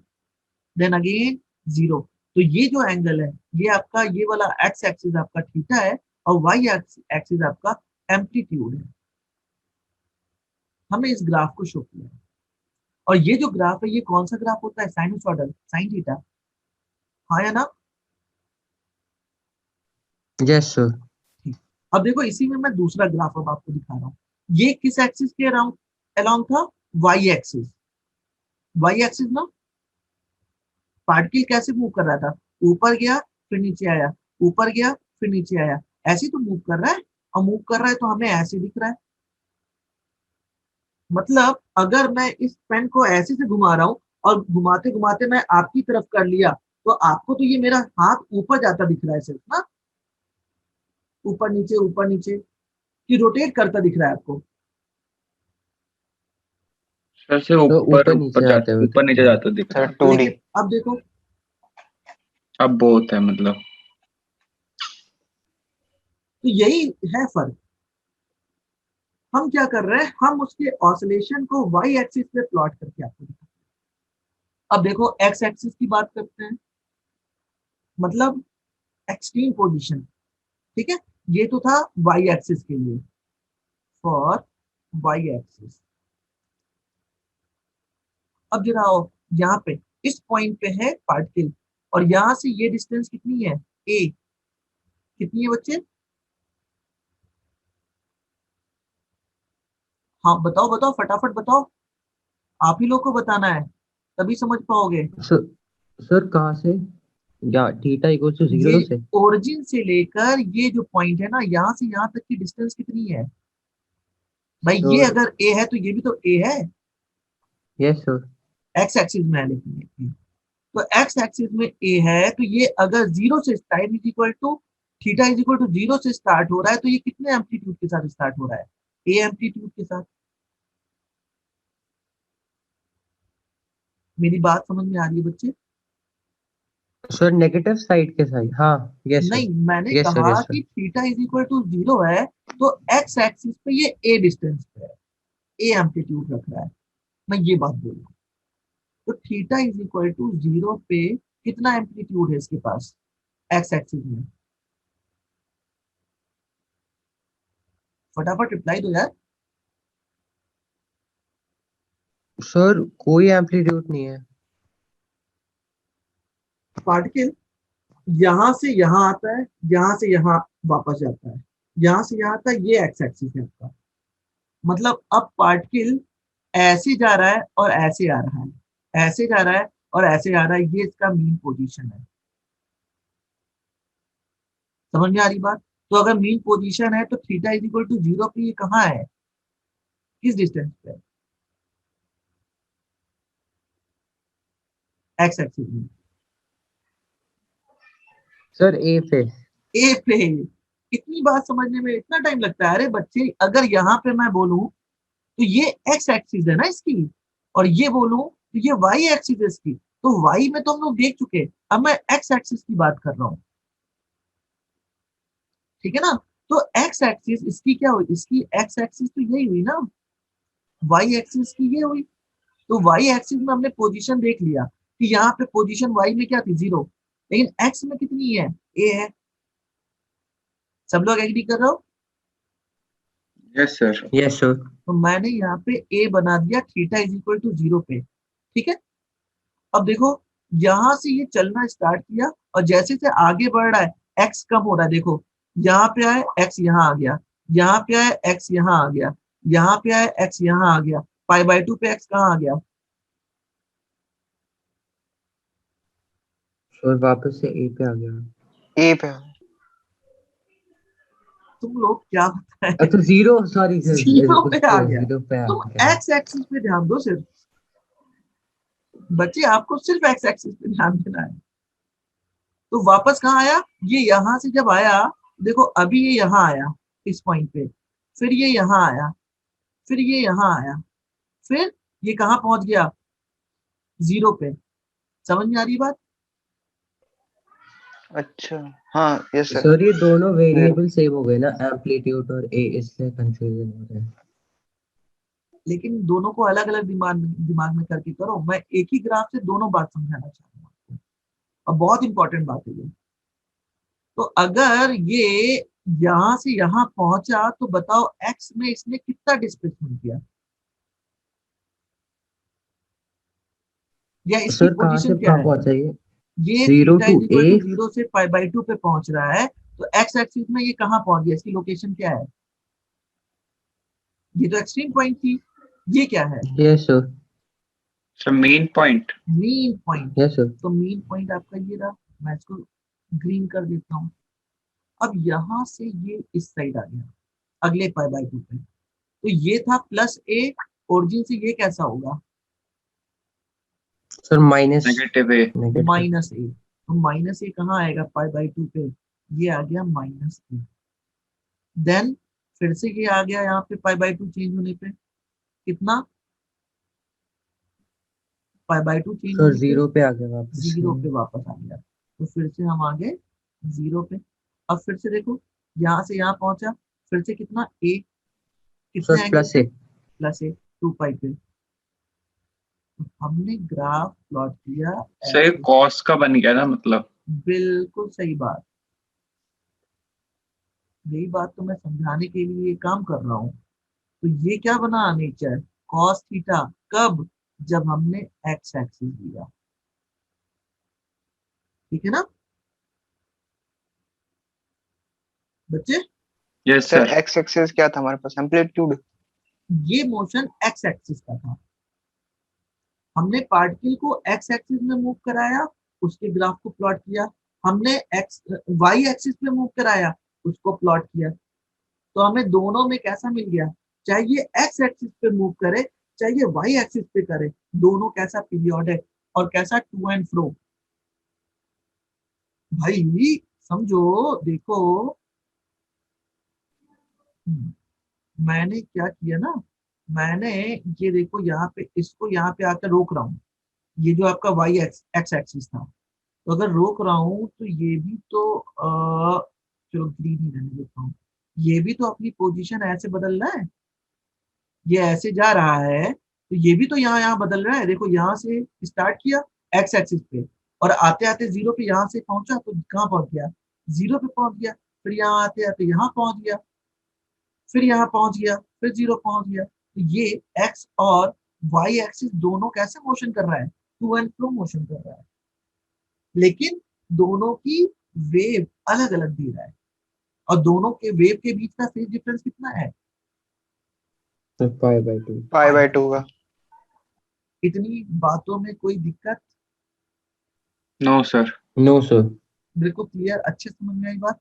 देन अगेन 0। तो ये जो एंगल है, ये आपका ये वाला एक्स एक्सिस आपका थीटा है, और वाई एक्सिस आपका एम्पलीट्यूड है। हमने इस ग्राफ को शो किया, और ये जो ग्राफ है ये कौन सा ग्राफ होता है, साइनोसॉइडल, साइन थीटा, हाँ या ना? Yes sir. ठीक। अब देखो इसी में मैं दूसरा ग्राफ अब आपको दिखा रहा हूँ। ये किस एक्सिस के अराउंड अलोंग था, वाई एक्सिस, वाई एक्सिस ना। पार्टिकल कैसे मूव कर रहा था, ऊपर गया फिर नीचे आया, ऊपर गया फिर नीचे आया, ऐसे तो मूव कर रहा है, और मूव कर रहा है तो हमें ऐसे दिख रहा है। मतलब अगर मैं इस पेन को ऐसे से घुमा रहा हूं, और घुमाते घुमाते मैं आपकी तरफ कर लिया, तो आपको तो ये मेरा हाथ ऊपर जाता दिख रहा है सिर्फ ना, ऊपर नीचे, कि रोटेट करता दिख रहा है आपको। सर से तो ऊपर ऊपर नीचे जाते हुए ऊपर नीचे जाता दिख रहा सर है। 2D। लेकिन अब देखो, अब बहुत है मतलब। तो यही है फर्क। हम क्या कर रहे हैं, हम उसके ऑसिलेशन को वाई एक्सिस पे प्लॉट करके आपको दिखा। अब देखो एक्स एक्सिस की बात करते हैं, मतलब एक्सट्रीम पोजीशन, ठीक है, ये तो था वाई एक्सिस के लिए, फॉर वाई एक्सिस। अब जरा आओ यहाँ पे, इस पॉइंट पे है पार्टिकल, और यहां से ये डिस्टेंस कितनी है, ए, कितनी है बच्चे, हाँ बताओ बताओ फटाफट बताओ, आप ही लोग को बताना है, तभी समझ पाओगे। सर कहाँ से, या थीटा इक्वल टू ये 0 से? ओरिजिन से लेकर ये जो पॉइंट है ना, यहाँ से यहाँ तक की डिस्टेंस कितनी है भाई? ये सर अगर ए है तो ये भी तो ए है, यस सर। एक्स एक्सिस में है, लेकिन ये तो एक्स एक्सिस में ए है, तो ये अगर जीरो से time is equal to theta is equal to zero से स्टार्ट हो रहा है, तो ये कितने एम्पलीट्यूड के साथ स्टार्ट हो रहा है? ए एम्पलीट्यूड के साथ। मेरी बात समझ में आ रही है बच्चे? सर नेगेटिव साइड के साइड, हाँ यस सर। नहीं, मैंने यस सर, कहा यस कि sir. Theta is equal to zero है, तो एक्स एक्सिस पे ये ए डिस्टेंस पे है, ए एम्पलीट्यूड रख रहा है, मैं ये बात बोल रहा हूँ। तो theta is equal to zero पे कितना एम्पलीट्यूड है इसके पास एक्स एक्सिस में? फटाफट रिप्लाई दो यार। सर कोई एम्पलीट्यूड नहीं है। पार्टिकल यहां से यहां आता है, यहां से यहां वापस जाता है, यहां से यहां आता है, ये एक्स एक्सिस है आपका। मतलब अब पार्टिकल ऐसे जा रहा है और ऐसे आ रहा है, ऐसे जा रहा है और ऐसे आ रहा है, ये इसका मीन पोजीशन है। समझ में आ रही बात? तो अगर मीन पोजीशन है तो theta is equal to zero पे ये कहाँ है, किस डिस्टेंस पे है? एक्स एक्सिस में। सर ए पे। ए पे। इतनी बात समझने में इतना टाइम लगता है? अरे बच्चे, अगर यहाँ पे मैं बोलूं तो ये एक्स एक्सिस है ना इसकी, और ये बोलूं तो ये वाई एक्सिस है इसकी, तो वाई में तो हम लोग देख चुके, अब मैं एक्स एक्सिस की बात कर रहा हूँ, ठीक है ना? तो एक्स एक्सिस इसकी क्या हुई? इसकी एक्स एक्सिस तो यही हुई ना, वाई एक्सिस की ये हुई। तो वाई एक्सिस में हमने पोजीशन देख लिया कि यहाँ पे पोजीशन वाई में क्या थी, जीरो, लेकिन एक्स में कितनी है, ए है। सब लोग एग्री कर रहे हो? Yes sir. Yes sir. तो मैंने यहाँ पे ए बना दिया theta is equal to zero पे, ठीक है? अब देखो, यहां से ये चलना स्टार्ट किया और जैसे जैसे आगे बढ़ रहा है एक्स कम हो रहा है, देखो यहाँ पे आए एक्स यहाँ आ गया, यहाँ पे आए एक्स यहाँ आ गया, यहाँ पे आए एक्स यहाँ आ गया, पाई बाय टू पे एक्स कहाँ आ गया? सर वापस से ए पे आ गया। ए पे। तुम लोग क्या होता है, अच्छा जीरो, सॉरी सर, जीरो उस पे आ पे गया। जीरो पे आ तुम गया। एक्स एक्सिस पे ध्यान दो सिर्फ, बच्चे आपको सिर्फ एक्स एक्सिस पे ध्यान देना है। तो वापस कहाँ आया, ये यहाँ से जब आया, देखो अभी ये यहाँ आया इस पॉइंट पे, फिर ये यहाँ आया, फिर ये यहाँ आया, फिर ये कहाँ पहुंच गया, जीरो पे। समझ में आ रही बात? अच्छा हाँ यस सर। सर ये दोनों Zero. वेरिएबल सेम हो गए ना, एम्पलीट्यूड और ए, इसलिए कंफ्यूजन हो रहा है। लेकिन दोनों को अलग अलग दिमाग में करके करो, मैं एक ही ग्राफ से दोनों बात समझाना चाह रहा हूँ आपको, और बहुत इंपॉर्टेंट बात है ये। तो अगर ये यहां से यहां पहुंचा तो बताओ एक्स में इसने कितना डिस्प्लेसमेंट किया, या इसकी सर कहाँ से पोजीशन क्या कहाँ है? पहुंचा ये? ये zero theta to is equal A. To zero से पाई बाई टू पे पहुंच रहा है, तो एक्स एक्सिस में ये कहाँ पहुंच गया, इसकी लोकेशन क्या है? ये तो एक्सट्रीम पॉइंट थी, ये क्या है? Yes sir. Sir main point. Mean point. Yes sir. तो मीन पॉइंट आपका ये रहा, मैं इसको ग्रीन कर देता हूँ। अब यहां से ये इस साइड आ गया अगले पाई बाई टू पे, तो ये था प्लस ए, ओरिजिन से ये कैसा होगा, सर माइनस। नेगेटिव है। नेगेटिव। माइनस ए। तो माइनस ए कहाँ आएगा पाई बाई टू पे, ये आ गया माइनस ए। देन फिर से ये आ गया यहाँ पे पाई बाई टू चेंज होने पे, कितना, pi by two change sir होने पे जीरो पे आ गया वापस से। जीरो पे वापस आ गया। तो फिर से हम आ गए जीरो पे। अब फिर से देखो, यहाँ से यहाँ पहुंचा, फिर से कितना ए, कितने सर एंगल प्लस पे, ए। प्लस ए, टू पाई पे। तो हमने ग्राफ प्लॉट किया सर ये ऐसे। कॉस का बन गया ना मतलब। बिल्कुल सही बात, यही बात तो मैं समझाने के लिए ये काम कर रहा हूँ। तो ये क्या बना नेचर, कॉस थीटा, कब, जब हमने एक्स एक्सिस लिया, ठीक है ना बच्चे? Yes sir sir. X axis क्या था हमारे पास, एम्पलीट्यूड। ये मोशन एक्स एक्सिस का था, हमने पार्टिकल को एक्स एक्सिस में मूव कराया, उसके ग्राफ को प्लॉट किया, हमने एक्स वाई एक्सिस पे मूव कराया, उसको प्लॉट किया। तो हमें दोनों में कैसा मिल गया, चाहे ये एक्स एक्सिस पे मूव करे चाहे ये वाई एक्सिस पे करे, दोनों कैसा पीरियड है और कैसा टू एंड फ्रो। भाई समझो, देखो मैंने क्या किया ना, मैंने ये देखो यहाँ पे इसको यहाँ पे आकर रोक रहा हूँ, ये जो आपका वाई एक्स एक्सिस था, तो अगर रोक रहा हूँ तो ये भी तो चलो ग्रीन ही रहने देता हूँ, ये भी तो अपनी पोजीशन ऐसे बदल रहा है, ये ऐसे जा रहा है तो ये भी तो यहाँ यहाँ बदल रहा है। देखो यहाँ से स्टार्ट किया एक्स एक्सिस पे और आते आते जीरो पे यहाँ से पहुंचा तो कहाँ पहुंच गया, जीरो पे पहुंच गया, फिर यहाँ आते आते यहाँ पहुंच गया, फिर यहाँ पहुंच गया, फिर जीरो पहुंच गया। तो ये एक्स और वाई एक्सिस दोनों कैसे मोशन कर रहा है, टू एंड फ्रो मोशन कर रहा है, लेकिन दोनों की वेव अलग अलग दे रहा है और दोनों के वेव के बीच का फेज डिफरेंस कितना है, π/2। π/2 का। इतनी बातों में कोई दिक्कत? No sir. No sir. बिल्कुल क्लियर, अच्छे से समझ में आई बात।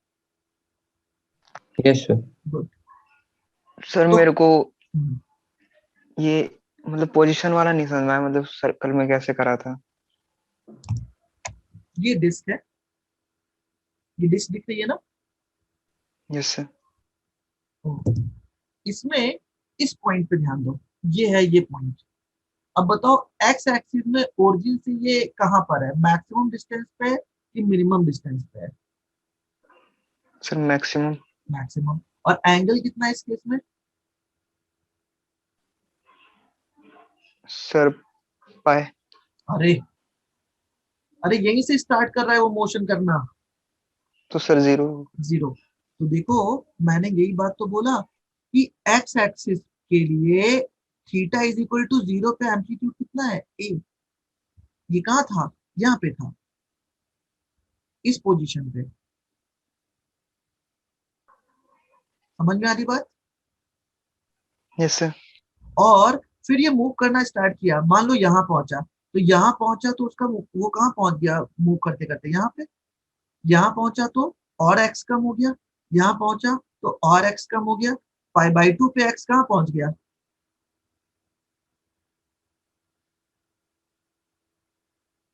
Yes sir. गुड। सर तो मेरे को हम्म, ये मतलब पोजीशन वाला नहीं समझ में आया, मतलब सर्कल में कैसे करा था। ये डिस्क है, ये डिस्क दिख रही है ना, यस सर। इसमें इस पॉइंट पे ध्यान दो, ये है ये पॉइंट। अब बताओ एक्स एक्सिस में ओरिजिन से ये कहां पर है, मैक्सिमम डिस्टेंस पे है कि मिनिमम डिस्टेंस पे है? Sir maximum. मैक्सिमम। और एंगल कितना है इस केस में? सर पाए। अरे अरे यहीं से स्टार्ट कर रहा है वो मोशन करना, तो सर 0। जीरो। तो देखो मैंने यही बात तो बोला कि एक्स एक्सिस के लिए theta is equal to zero पे एम्पलीट्यूड कितना है, ए। ये कहाँ था, यहाँ पे था, इस पोजीशन पे। समझ में आ रही बात? Yes sir. और फिर ये मूव करना स्टार्ट किया, मान लो यहाँ पहुंचा, तो यहाँ पहुंचा तो उसका वो कहाँ पहुंच गया मूव करते करते, यहाँ पे। यहाँ पहुंचा तो और एक्स कम हो गया, यहाँ पहुंचा तो और एक्स कम हो गया, π/2 पे एक्स कहाँ पहुंच गया,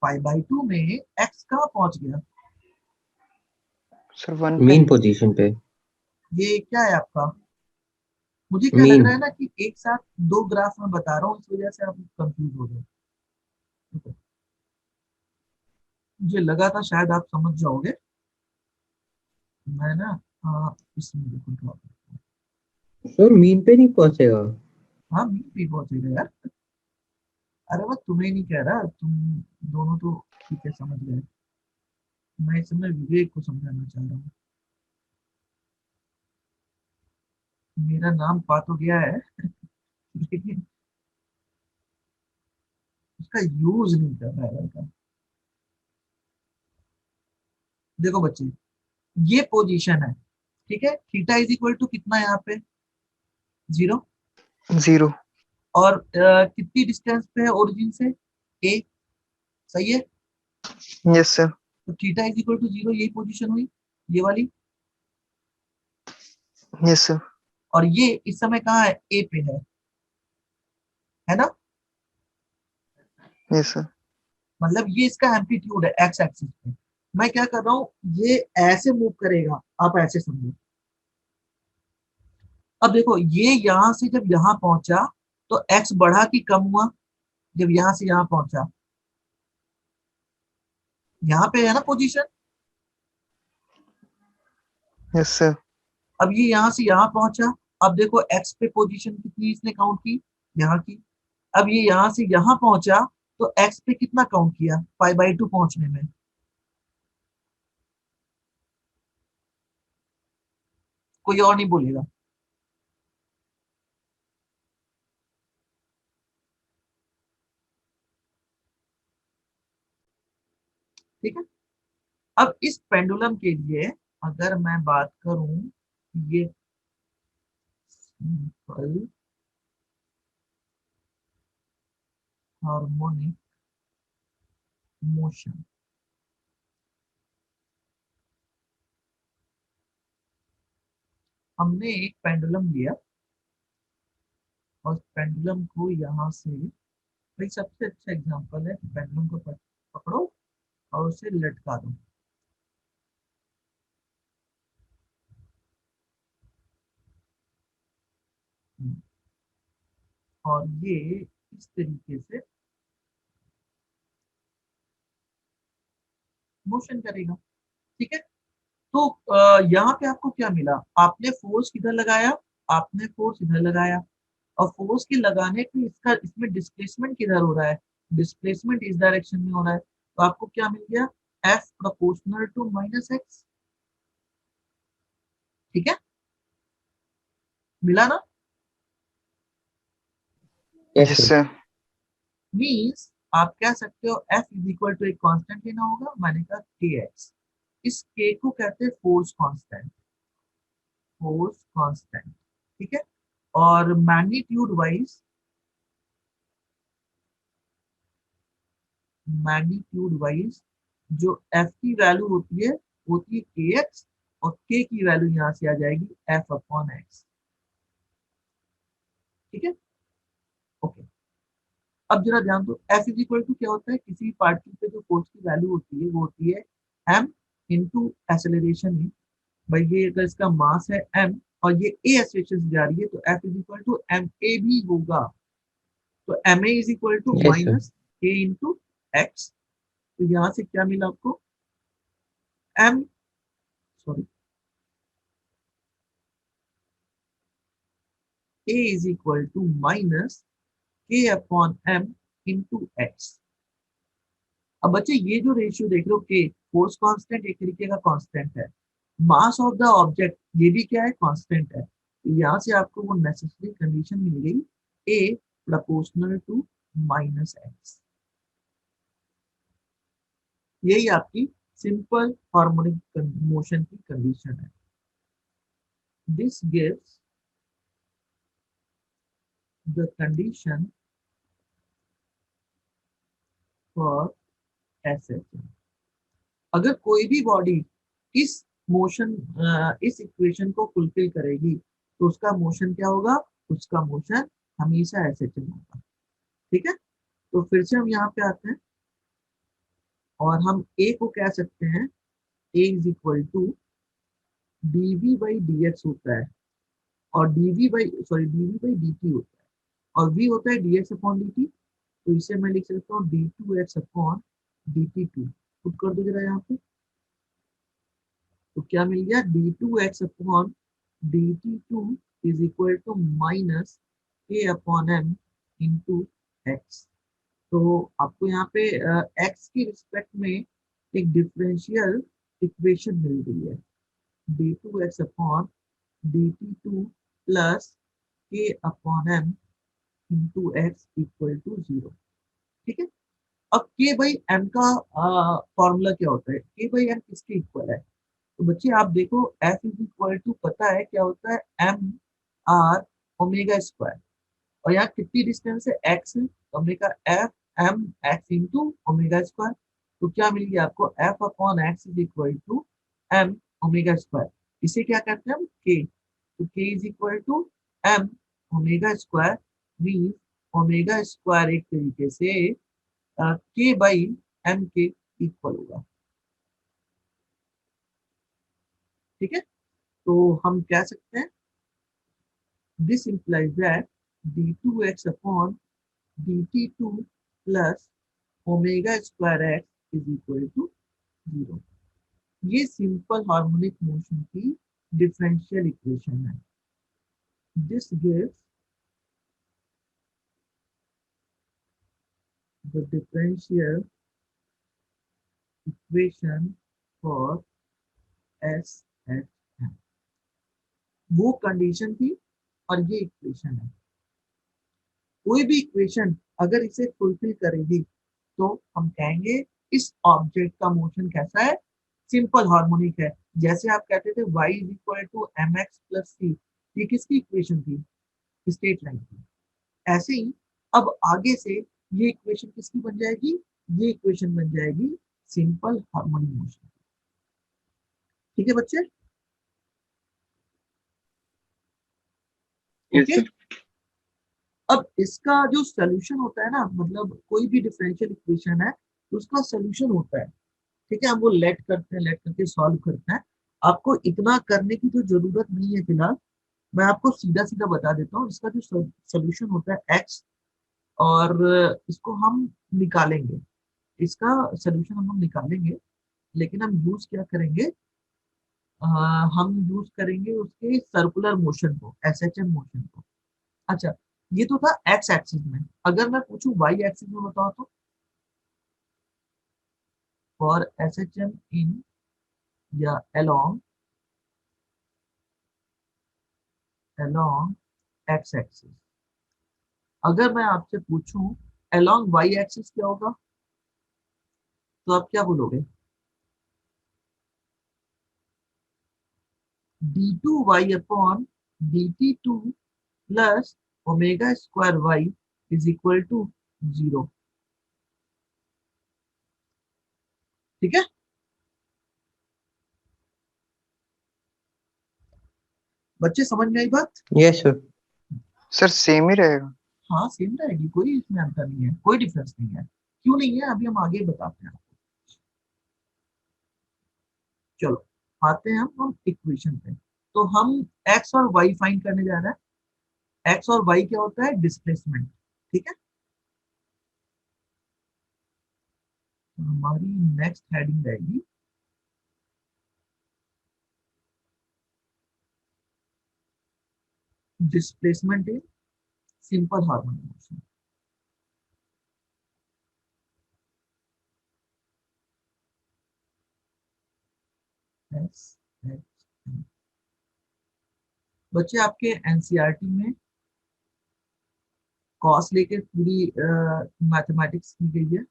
π/2 में एक्स कहाँ पहुंच गया, सर 1 पे। मेन पोजीशन पे। ये क्या है आपका? मुझे क्या लग मीन। रहा है ना कि एक साथ दो ग्राफ में बता रहा हूँ, इस वजह से आप कंफ्यूज हो गए। मुझे लगा था शायद आप समझ जाओगे, मैं ना इसमें देखो ड्रॉ करता हूँ। सर मीन पे नहीं पहुंचेगा। हाँ मीन भी पहुंचेगा यार, अरे मैं तुम्हें नहीं कह रहा, तुम दोनों तो ठीक है समझ गए, मैं इस समय विवेक को समझाना चाह रहा हूँ। मेरा नाम पा तो गया है लेकिन उसका यूज नहीं कर रहा है लड़का। देखो बच्चे, ये पोजीशन है, ठीक है, थीटा इज इक्वल टू कितना है यहाँ पे, जीरो। 0। और कितनी डिस्टेंस पे है ओरिजिन से, ए। सही है, यस सर। तो theta is equal to zero, यही पोजीशन हुई, ये वाली। Yes sir. और ये इस समय कहाँ है, ए पे है ना, यस सर। मतलब ये इसका एम्पलीट्यूड है एक्स एक्सिस पे। मैं क्या कर रहा हूँ, ये ऐसे मूव करेगा, आप ऐसे समझो। अब देखो ये यहां से जब यहाँ पहुंचा तो एक्स बढ़ा कि कम हुआ, जब यहाँ से यहाँ पहुंचा, यहाँ पे है ना पोजीशन। Yes sir. अब ये यहाँ से यहाँ पहुंचा, अब देखो एक्स पे पोजीशन कितनी इसने काउंट की, यहाँ की। अब ये यहाँ से यहाँ पहुंचा तो एक्स पे कितना काउंट किया, π/2 पहुंचने में। कोई और नहीं बोलेगा। ठीक है, अब इस पेंडुलम के लिए अगर मैं बात करूं, ये सिंपल हार्मोनिक मोशन। हमने एक पेंडुलम लिया और पेंडुलम को यहाँ से, भाई सबसे अच्छा एग्जांपल है, पेंडुलम को पकड़ो और उसे लटका दो। और ये इस तरीके से मोशन करेगा। ठीक है, तो यहाँ पे आपको क्या मिला, आपने फोर्स किधर लगाया, आपने फोर्स इधर लगाया, और फोर्स के लगाने पे इसका इसमें डिस्प्लेसमेंट किधर हो रहा है, डिस्प्लेसमेंट इस डायरेक्शन में हो रहा है, तो आपको क्या मिल गया, F proportional to minus X. ठीक है, मिला ना। Yes yes sir. Sir. Means आप कह सकते हो F इज इक्वल टू एक कांस्टेंट लेना होगा, मैंने कहा kx। इस k को कहते हैं फोर्स कांस्टेंट, फोर्स कांस्टेंट। ठीक है, और मैग्नीट्यूड वाइज, मैग्नीट्यूड वाइज जो F की वैल्यू होती है kx, और k की वैल्यू यहाँ से आ जाएगी F अपॉन एक्स। ठीक है, ओके। अब जरा ध्यान दो, F इज इक्वल टू क्या होता है, किसी भी पार्टिकल पे जो फोर्स की वैल्यू होती है वो होती है m इंटू एक्सेलरेशन है। भाई ये अगर इसका मास है m और ये a एक्सेलरेशन से जा रही है, तो F is equal to M A भी होगा। तो M A is equal to yes sir. Minus k into x. तो यहाँ से क्या मिला आपको, m, sorry, a is equal to minus k upon m into X. अब बच्चे ये जो रेशियो देख रहे हो, के फोर्स कांस्टेंट एक तरीके का कांस्टेंट है, मास ऑफ द ऑब्जेक्ट ये भी क्या है, कांस्टेंट है। तो यहाँ से आपको वो नेसेसरी कंडीशन मिल गई, ए प्रोपोर्शनल टू माइनस एक्स। यही आपकी सिंपल हार्मोनिक मोशन की कंडीशन है। This gives the condition for SH. अगर कोई भी बॉडी इस मोशन, इस इक्वेशन को फुलफिल करेगी, तो उसका मोशन क्या होगा, उसका मोशन हमेशा ऐसे होगा। ठीक है, तो फिर से हम यहाँ पे आते हैं और हम ए को कह सकते हैं, A is equal to DV by D X होता है, और डीवी बाई डी टी होता है, और वी होता है d x upon D t. तो इसे मैं लिख सकता हूँ d two x upon D T two. Put कर दो जरा यहाँ पे, तो क्या मिल गया, d two x upon D T two is equal to minus k upon M into x. तो आपको यहाँ पे एक्स की रिस्पेक्ट में एक डिफरेंशियल इक्वेशन मिल रही है, D two x upon D T two plus K upon M into X equal to zero. ठीक है, अब के बाई एम का फॉर्मूला क्या होता है, के बाई एम किसके इक्वल है, तो बच्चे आप देखो एफ इज इक्वल टू, पता है क्या होता है, एम आर ओमेगा स्क्वायर, और यहाँ कितनी डिस्टेंस है, एक्स है, तो हमने कहा f m x into omega square. तो क्या मिल गया आपको, f upon x is equal to m omega square. इसे क्या कहते हैं हम, के। तो k is equal to m omega square, mean omega square एक तरीके से के बाई एम के इक्वल होगा। ठीक है, तो हम कह सकते हैं this implies that d2x upon dt2 plus omega square x is equal to zero. ये सिंपल हार्मोनिक मोशन की डिफरेंशियल इक्वेशन है। This gives the differential equation for S H M. वो कंडीशन थी और ये इक्वेशन है। कोई भी इक्वेशन अगर इसे फुलफिल करेगी, तो हम कहेंगे इस ऑब्जेक्ट का मोशन कैसा है, सिंपल हार्मोनिक है। जैसे आप कहते थे y is equal to M X plus C, ये किसकी इक्वेशन थी, स्ट्रेट लाइन की। ऐसे ही अब आगे से ये इक्वेशन किसकी बन जाएगी? ये इक्वेशन बन जाएगी सिंपल हार्मोनिक मोशन। ठीक है बच्चे? Yes okay. सर। अब इसका जो सोल्यूशन होता है ना, मतलब कोई भी डिफरेंशियल इक्वेशन है तो उसका सोल्यूशन होता है, ठीक है, हम वो लेट करते हैं, लेट करके सॉल्व करते हैं। आपको इतना करने की तो जरूरत नहीं है फिलहाल, मैं आपको सीधा सीधा बता देता हूँ। इसका जो सोल्यूशन होता है एक्स, और इसको हम निकालेंगे, इसका सोल्यूशन हम निकालेंगे, लेकिन हम यूज क्या करेंगे? अ, हम यूज करेंगे उसके सर्कुलर मोशन को, एसएचएम मोशन को। अच्छा, ये तो था एक्स एक्सिस में। अगर मैं पूछूं वाई एक्सिस में बताओ तो, फॉर एसएचएम इन या अलोंग एक्स एक्सिस, अगर मैं आपसे पूछूं अलोंग वाई एक्सिस क्या होगा, तो आप क्या बोलोगे? d2y upon dt2 plus omega square y is equal to 0। ठीक है बच्चे, समझ में आई बात? Yes sir. सर सेम ही रहेगा। हाँ सेम रहेगी, कोई इसमें अंतर नहीं है, कोई डिफरेंस नहीं है। क्यों नहीं है, अभी हम आगे बताते हैं आपको। चलो आते हैं हम इक्वेशन पे। तो हम एक्स और वाई फाइंड करने जा रहे हैं। एक्स और वाई क्या होता है? डिस्प्लेसमेंट। ठीक है, तो हमारी नेक्स्ट हेडिंग रहेगी displacement in simple harmonic motion. S H M. बच्चे आपके एनसीईआरटी में कॉस लेके पूरी मैथमेटिक्स की गई है,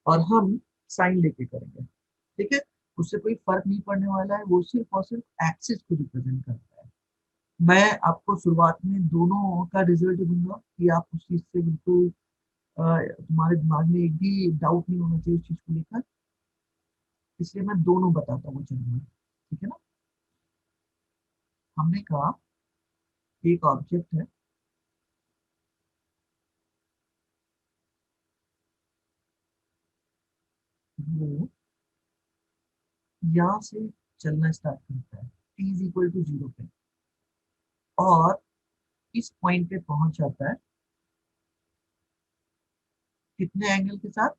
और हम साइन लेके करेंगे। ठीक है, उससे कोई फर्क नहीं पड़ने वाला है, वो सिर्फ और सिर्फ एक्सिस को रिप्रेजेंट करता है। मैं आपको शुरुआत में दोनों का रिजल्ट दूंगा कि आप उस चीज से बिल्कुल तुम्हारे दिमाग में एक भी डाउट नहीं होना चाहिए उस चीज को लेकर, इसलिए मैं दोनों बताता हूँ चलूंगा। ठीक है ना? हमने कहा एक ऑब्जेक्ट है, वो यहाँ से चलना स्टार्ट करता है t इज इक्वल टू 0 पे, और इस पॉइंट पे पहुंच जाता है कितने एंगल के साथ?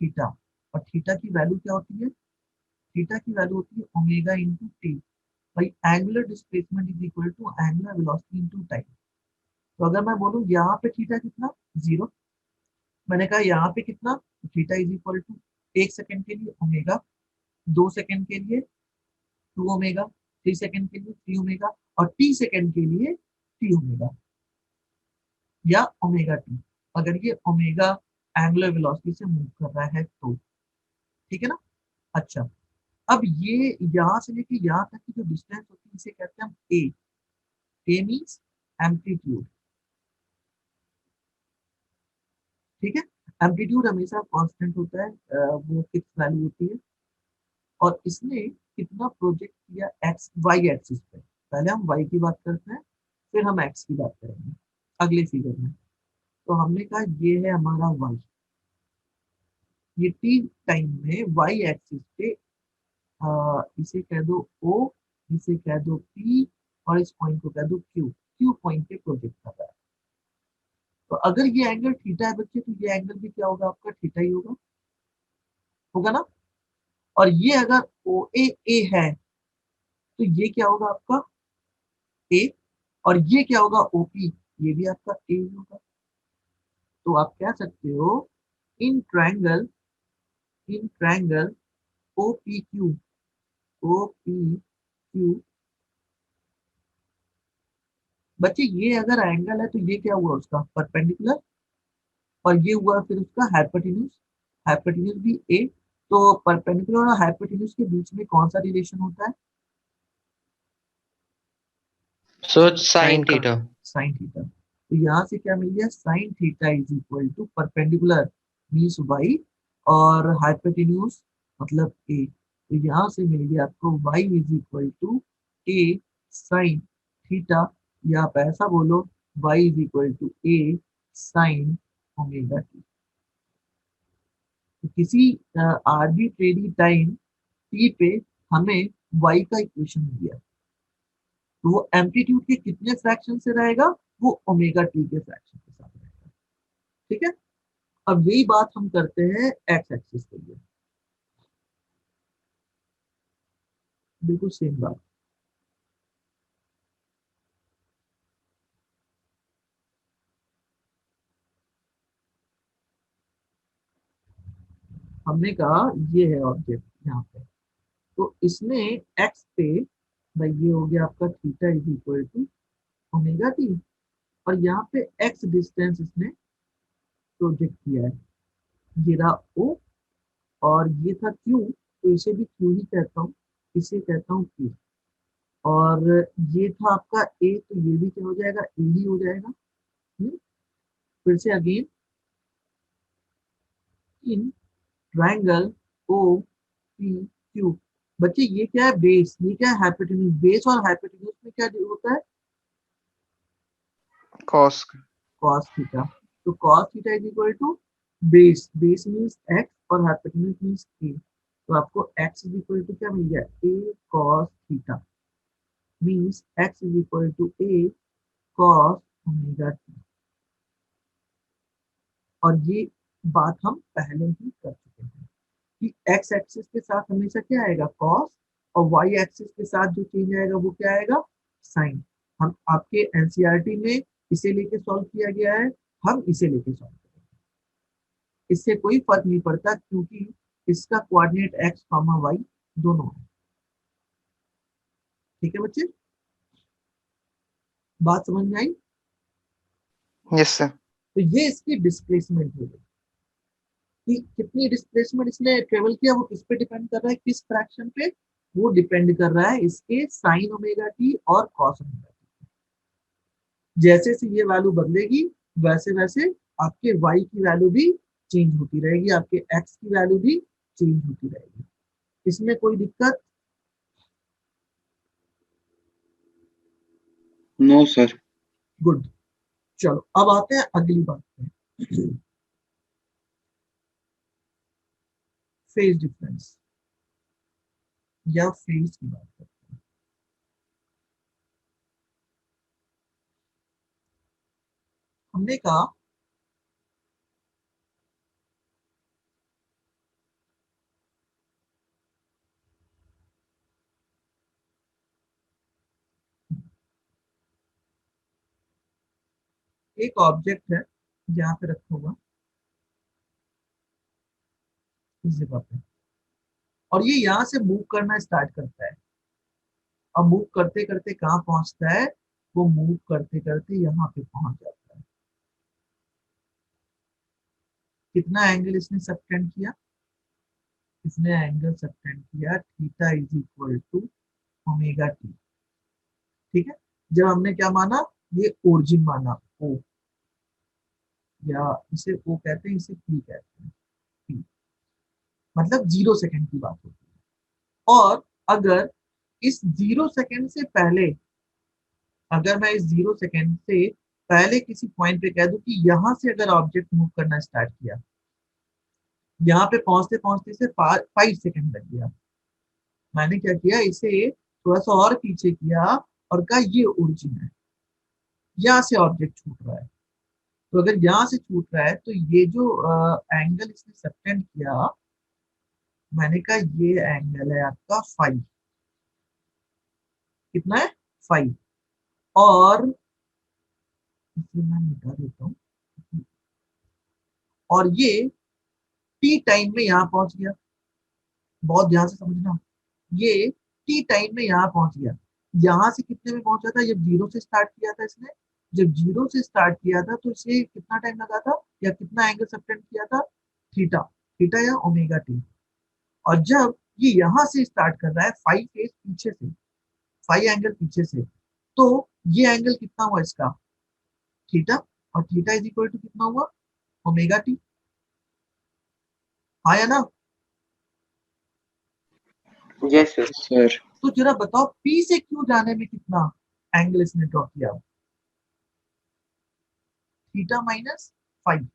थीटा। और थीटा की वैल्यू क्या होती है? थीटा की वैल्यू होती है ओमेगा इंटू टी, भाई angular displacement is equal to angular velocity into time. तो अगर मैं बोलूँ यहाँ पे थीटा कितना? 0। मैंने कहा यहाँ पे कितना? Theta is equal to 1 second के लिए ओमेगा, 2 सेकंड के लिए 2 ओमेगा, 3 सेकंड के लिए 3 ओमेगा, और t सेकंड के लिए t ओमेगा या ओमेगा टी, अगर ये ओमेगा एंगुलर वेलोसिटी से मूव कर रहा है तो। ठीक है ना? अच्छा, अब ये यहाँ से लेके यहाँ तक की जो डिस्टेंस होती है इसे कहते हैं हम ए। ए मीन्स एम्पलीट्यूड। ठीक है, एम्पलीट्यूड हमेशा कांस्टेंट होता है, वो फिक्स वैल्यू होती है। और इसने कितना प्रोजेक्ट किया एक्स वाई एक्सिस पे? पहले हम वाई की बात करते हैं, फिर हम एक्स की बात करेंगे अगले फिगर में। तो हमने कहा ये है हमारा वाई, ये टी टाइम में वाई एक्सिस पे इसे कह दो ओ, इसे कह दो पी, और इस पॉइंट को कह दो क्यू। क्यू पॉइंट पे प्रोजेक्ट कर रहा है। तो अगर ये एंगल थीटा है बच्चे, तो ये एंगल भी क्या होगा आपका? थीटा ही होगा, होगा ना? और ये अगर ओ ए है, तो ये क्या होगा आपका? ए। और ये क्या होगा? ओपी, ये भी आपका ए ही होगा। तो आप कह सकते हो in triangle, in triangle O P Q, O P Q. बच्चे ये अगर एंगल है तो ये क्या हुआ उसका? परपेंडिकुलर। और ये हुआ फिर उसका हाइपोटेन्यूज, हाइपोटेन्यूज भी ए। तो परपेंडिकुलर और हाइपोटेन्यूज के बीच में कौन सा रिलेशन होता है? सो साइन साइन का। थीटा। Sine theta. तो यहाँ से क्या मिल गया, sine theta is equal to perpendicular means y और हाइपोटेन्यूज मतलब ए। तो यहाँ से मिल गया आपको y is equal to a sine theta, या आप ऐसा बोलो y is equal to a sine omega t. तो किसी आर्बिट्रेरी टाइम टी पे हमें वाई का इक्वेशन दिया, तो वो एम्पलीट्यूड के कितने फ्रैक्शन से रहेगा, वो ओमेगा टी के फ्रैक्शन के साथ रहेगा। ठीक है, अब यही बात हम करते हैं एक्स एक्सिस के लिए, बिल्कुल सेम बात। हमने कहा ये है ऑब्जेक्ट यहाँ पे, तो इसमें एक्स पे भाई ये हो गया आपका theta is equal to omega t, और यहाँ पे एक्स डिस्टेंस इसने प्रोजेक्ट किया है, ये रहा ओ और ये था क्यू, तो इसे भी क्यू ही कहता हूँ, इसे कहता हूँ क्यू। और ये था आपका ए, तो ये भी क्या हो जाएगा, ए ही हो जाएगा। फिर से again in triangle O P Q. बच्चे ये क्या है, बेस, ये क्या है हाइपोटेन्यूज। बेस और हाइपोटेन्यूज में क्या होता है, कॉस। cos theta. तो cos theta is equal to base, base means x और हाइपोटेन्यूज मींस a। तो आपको x इज इक्वल टू क्या मिल गया, a cos theta means x is equal to a cos omega t। और ये बात हम पहले ही कर चुके हैं कि x एक्सिस के साथ हमेशा क्या आएगा, cos, और y एक्सिस के साथ जो चेंज आएगा वो क्या आएगा, साइन। हम आपके एनसीईआरटी में इसे लेके सॉल्व किया गया है, हम इसे लेके सॉल्व करेंगे, इससे कोई फर्क नहीं पड़ता क्योंकि इसका कोऑर्डिनेट x कॉमा y दोनों है। ठीक है बच्चे, बात समझ में आई। Yes sir. तो ये इसकी डिस्प्लेसमेंट हो गई कि कितनी डिस्प्लेसमेंट इसने ट्रेवल किया, वो किस पे डिपेंड कर रहा है, किस फ्रैक्शन पे, वो डिपेंड कर रहा है इसके साइन ओमेगा टी और कॉस ओमेगा टी। जैसे से ये वैल्यू बदलेगी वैसे वैसे आपके y की वैल्यू भी चेंज होती रहेगी, आपके x की वैल्यू भी चेंज होती रहेगी। इसमें कोई दिक्कत, नो सर। गुड। चलो अब आते हैं अगली बात पे, फेज डिफरेंस या फेज की बात करते हैं। हमने कहा एक ऑब्जेक्ट है यहाँ पे रखा हुआ इस जगह पे, और ये यहाँ से मूव करना स्टार्ट करता है। अब मूव करते करते कहाँ पहुंचता है, वो मूव करते करते यहाँ पे पहुंच जाता है। कितना एंगल इसने सबटेंड किया, इसने एंगल सबटेंड किया theta is equal to omega t. ठीक है, जब हमने क्या माना, ये ओरिजिन माना ओ, या इसे ओ कहते हैं, इसे पी कहते हैं, पी मतलब 0 सेकंड की बात होती है। और अगर इस 0 सेकंड से पहले, अगर मैं इस 0 सेकंड से पहले किसी पॉइंट पे कह दूं कि यहाँ से अगर ऑब्जेक्ट मूव करना स्टार्ट किया, यहाँ पे पहुंचते पहुंचते से 5 सेकंड लग गया, मैंने क्या किया, इसे थोड़ा सा और पीछे किया और कहा ये ओरिजिन है, यहाँ से ऑब्जेक्ट छूट रहा है। तो अगर यहाँ से छूट रहा है तो ये जो एंगल इसने सबटेंड किया, मैंने कहा ये एंगल है आपका 5। कितना है, 5। और इसे मैं मिटा देता हूँ, और ये टी टाइम में यहाँ पहुंच गया, बहुत ध्यान से समझना, ये टी टाइम में यहाँ पहुंच गया। यहाँ से कितने में पहुंचा था, जब 0 से स्टार्ट किया था इसने, जब 0 से स्टार्ट किया था तो इसे कितना टाइम लगा था, या कितना एंगल सबटेंड किया था, थीटा, थीटा या ओमेगा टी। और जब ये यहाँ से स्टार्ट कर रहा है 5 फेज पीछे से, 5 एंगल पीछे से, तो ये एंगल कितना हुआ इसका, थीटा, और थीटा इज इक्वल टू कितना हुआ, ओमेगा टी। हाँ या ना? Yes sir. सर तो जरा बताओ पी से क्यू जाने में कितना एंगल इसने ड्रॉ किया, थीटा माइनस फाइव।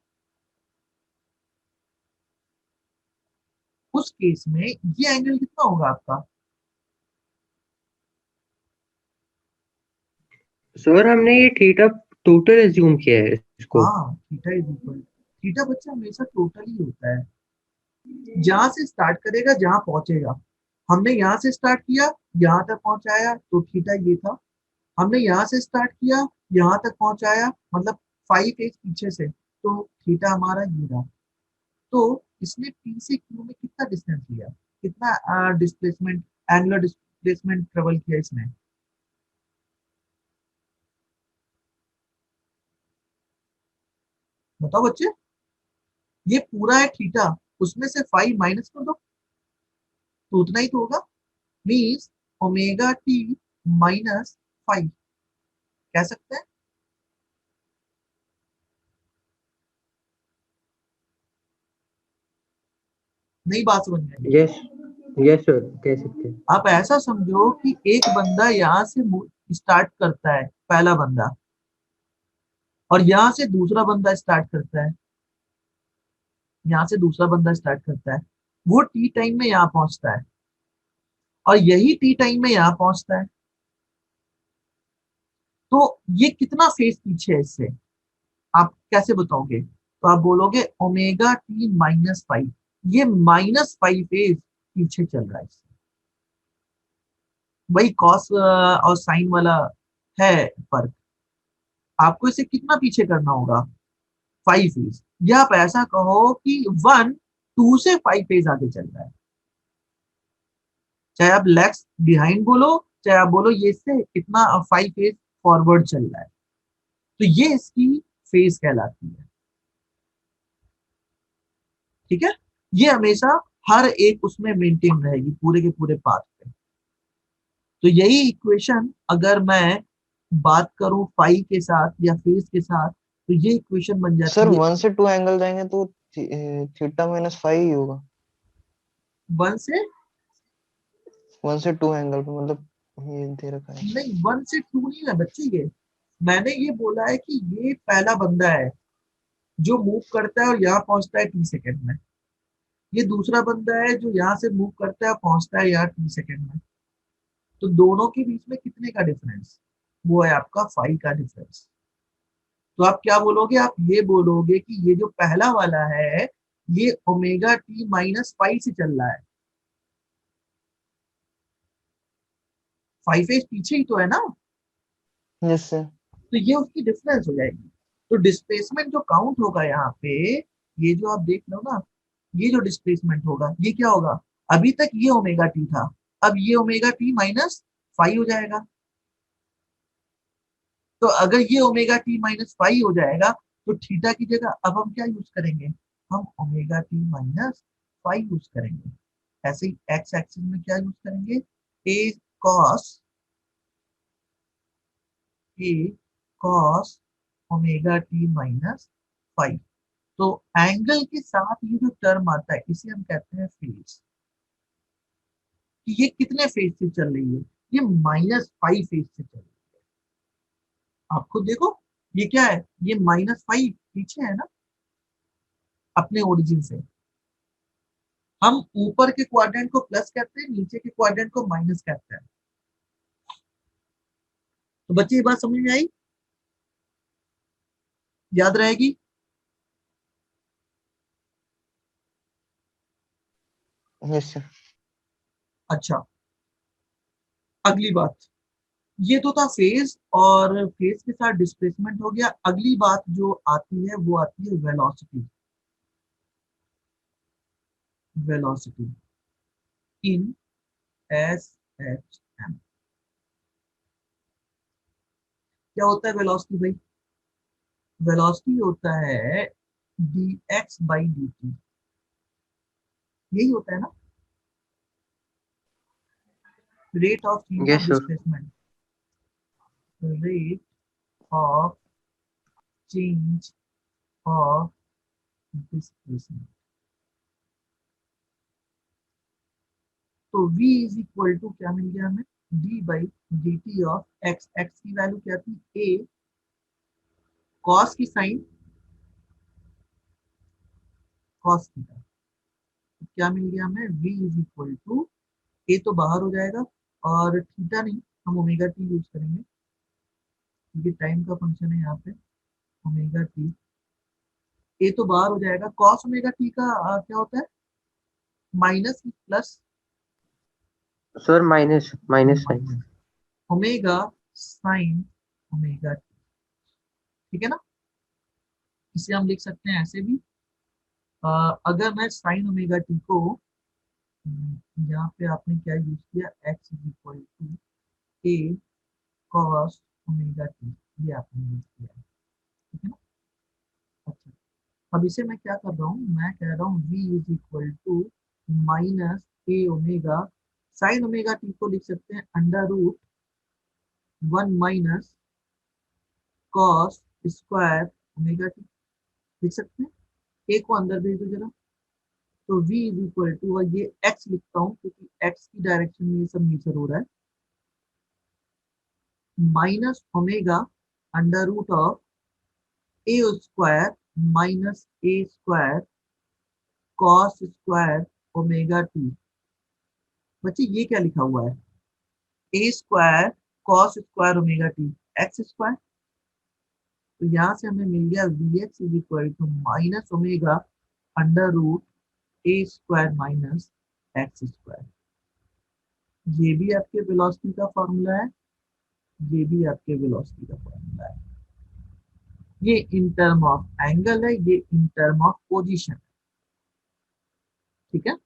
उस केस में ये एंगल कितना होगा आपका, सर हमने ये थीटा टोटल एज्यूम किया है इसको। हाँ थीटा इज इक्वल, थीटा बच्चा हमेशा टोटल ही होता है, जहां से स्टार्ट करेगा जहां पहुंचेगा। हमने यहाँ से स्टार्ट किया, यहाँ तक पहुंचाया, तो थीटा ये था। हमने यहाँ से स्टार्ट किया, यहाँ तक पहुंचाया, मतलब 5 एज पीछे से, तो थीटा हमारा ये रहा। तो इसने पी से क्यू में कितना डिस्टेंस लिया, कितना डिस्प्लेसमेंट, एंगुलर डिस्प्लेसमेंट ट्रेवल किया इसने, बताओ बच्चे। ये पूरा है थीटा, उसमें से 5 माइनस कर दो, तो उतना ही तो होगा। मीन्स ओमेगा टी माइनस 5 कह सकते हैं। नई बात समझ में आई। यस यस सर, कह सकते हैं। आप ऐसा समझो कि एक बंदा यहाँ से स्टार्ट करता है, पहला बंदा, और यहाँ से दूसरा बंदा स्टार्ट करता है, यहाँ से दूसरा बंदा स्टार्ट करता है, वो टी टाइम में यहाँ पहुंचता है, और यही टी टाइम में यहाँ पहुंचता है। तो ये कितना फेज पीछे है इससे, आप कैसे बताओगे, तो आप बोलोगे ओमेगा टी माइनस 5, ये -5 फेज पीछे चल रहा है इससे। वही कॉस और साइन वाला है फर्क। आपको इसे कितना पीछे करना होगा, 5 फेज, या आप ऐसा कहो कि 1 2 से 5 फेज आगे चल रहा है। चाहे आप लेग्स बिहाइंड बोलो, चाहे आप बोलो ये से कितना 5 फेज फॉरवर्ड चल रहा है, तो ये इसकी फेज कहलाती है। ठीक है, ये हमेशा हर एक उसमें मेंटेन रहेगी पूरे के पूरे पाथ पे। तो यही इक्वेशन अगर मैं बात करूं फाई के साथ या फेज के साथ, तो ये इक्वेशन बन सर जाती है 1 से 2 एंगल जाएंगे तो थीटा माइनस 5 ही होगा। 1 से 1 से 2 एंगल पे मतलब ये दे रखा है। नहीं, 1 से 2 नहीं है बच्चे। ये मैंने ये बोला है कि ये पहला बंदा है जो मूव करता है और यहाँ पहुंचता है टी सेकेंड में। ये दूसरा बंदा है जो यहाँ से मूव करता है और पहुंचता है यहाँ टी सेकेंड में। तो दोनों के बीच में कितने का डिफरेंस, वो है आपका 5 का डिफरेंस। तो आप क्या बोलोगे, आप ये बोलोगे कि ये जो पहला वाला है ये ओमेगा टी माइनस 5 से चल रहा है, 5 एज पीछे ही तो है ना, यस सर। तो ये उसकी डिफरेंस हो जाएगी। तो डिस्प्लेसमेंट जो काउंट होगा यहाँ पे, ये जो आप देख लो ना, ये जो डिस्प्लेसमेंट होगा ये क्या होगा, अभी तक ये ओमेगा टी था, अब ये ओमेगा टी माइनस 5 हो जाएगा। तो अगर ये ओमेगा टी माइनस 5 हो जाएगा, तो थीटा की जगह अब हम क्या यूज करेंगे, हम ओमेगा टी माइनस 5 यूज करेंगे। ऐसे ही एक्स एक्सिस में क्या यूज करेंगे, ए कॉस, ए कॉस ओमेगा टी माइनस 5। तो एंगल के साथ ये जो टर्म आता है इसे हम कहते हैं फेज, कि ये कितने फेज से चल रही है, ये -5 फेज से चल रही है। आप खुद देखो, ये क्या है, ये -5 पीछे है ना अपने ओरिजिन से। हम ऊपर के क्वाड्रेंट को प्लस कहते हैं, नीचे के क्वाड्रेंट को माइनस कहते हैं। तो बच्चे ये बात समझ में आई, याद रहेगी। Yes sir. अच्छा, अगली बात, ये तो था फेज, और फेज के साथ डिस्प्लेसमेंट हो गया। अगली बात जो आती है वो आती है velocity. Velocity in S H M, क्या होता है वेलोसिटी भाई, वेलोसिटी होता है d x by d t, यही होता है ना, rate of change of yes sir. Displacement, rate of change of displacement. तो v इज इक्वल टू क्या मिल गया हमें, d by d t of x। x की वैल्यू क्या थी, a cos की साइन cos थीटा। तो क्या मिल गया हमें, v is equal to, a तो बाहर हो जाएगा और थीटा नहीं, हम ओमेगा टी यूज करेंगे क्योंकि टाइम का फंक्शन है यहाँ पे, ओमेगा टी। a तो बाहर हो जाएगा, cos ओमेगा टी का क्या होता है, minus plus sir minus minus sine. Omega sine omega t, ठीक है ना। इसे हम लिख सकते हैं ऐसे भी, अगर मैं साइन ओमेगा टी को, यहाँ पे आपने क्या यूज किया, x is equal to a cos omega t, ये आपने यूज किया है, ठीक है ना। अच्छा, अब इसे मैं क्या कर रहा हूँ, मैं कह रहा हूँ v is equal to minus a omega sine omega t को लिख सकते हैं under root 1 minus cos square omega t, लिख सकते हैं। ए को अंदर भेज दो जरा, तो v इज इक्वल टू, और ये x लिखता हूँ क्योंकि x की डायरेक्शन में ये सब नेचर हो रहा है, minus omega under root of A square minus A square cos square omega T. बच्चे ये क्या लिखा हुआ है, A square cos square omega T X square. तो यहाँ से हमें मिल गया V X is equal to minus omega under root A square minus X square. ये भी आपके वेलोसिटी का फॉर्मूला है, ये भी आपके वेलोसिटी का फॉर्मूला है। ये इन टर्म ऑफ एंगल है, ये इन टर्म ऑफ पोजीशन है, ठीक है।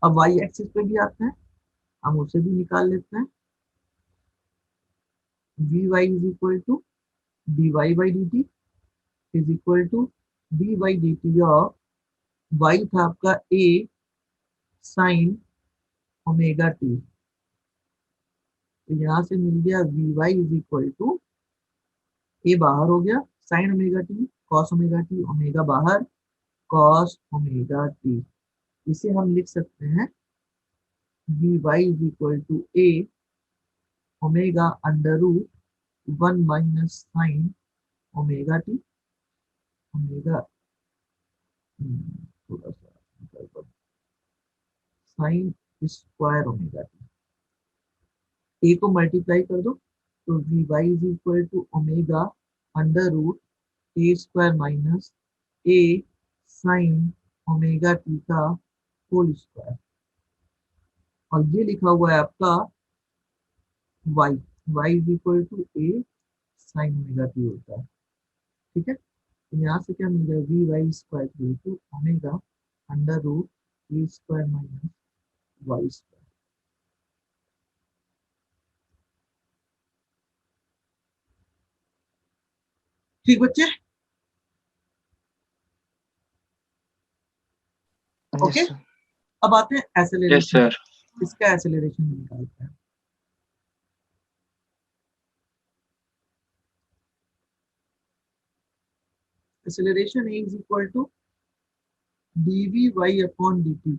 अब वाई एक्सिस पे भी आते हैं, हम उसे भी निकाल लेते हैं। We Y is equal to d y by d t is equal to d by d t of y था आपका ए साइन ओमेगा टी। तो यहाँ से मिल गया V Y is equal to, A बाहर हो गया, sine omega T cos omega T, omega बाहर कॉस ओमेगा टी। इसे हम लिख सकते हैं we Y is equal to A omega under root 1 minus sine omega T, omega थोड़ा सा sine square omega T. A को मल्टीप्लाई कर दो, तो V Y is equal to omega under root A square minus A sine omega T का whole square. और ये लिखा हुआ है आपका y, y is equal to a sine omega t होता है, ठीक है। तो यहाँ से क्या मिल जाएगा, v y square equal to omega under root A square minus y square. ठीक बच्चे, ओके। Yes sir. अब आते हैं यस एक्सेलरेशन, सर। इसका एक्सेलरेशन निकालते हैं। Acceleration is equal to dv y upon dt।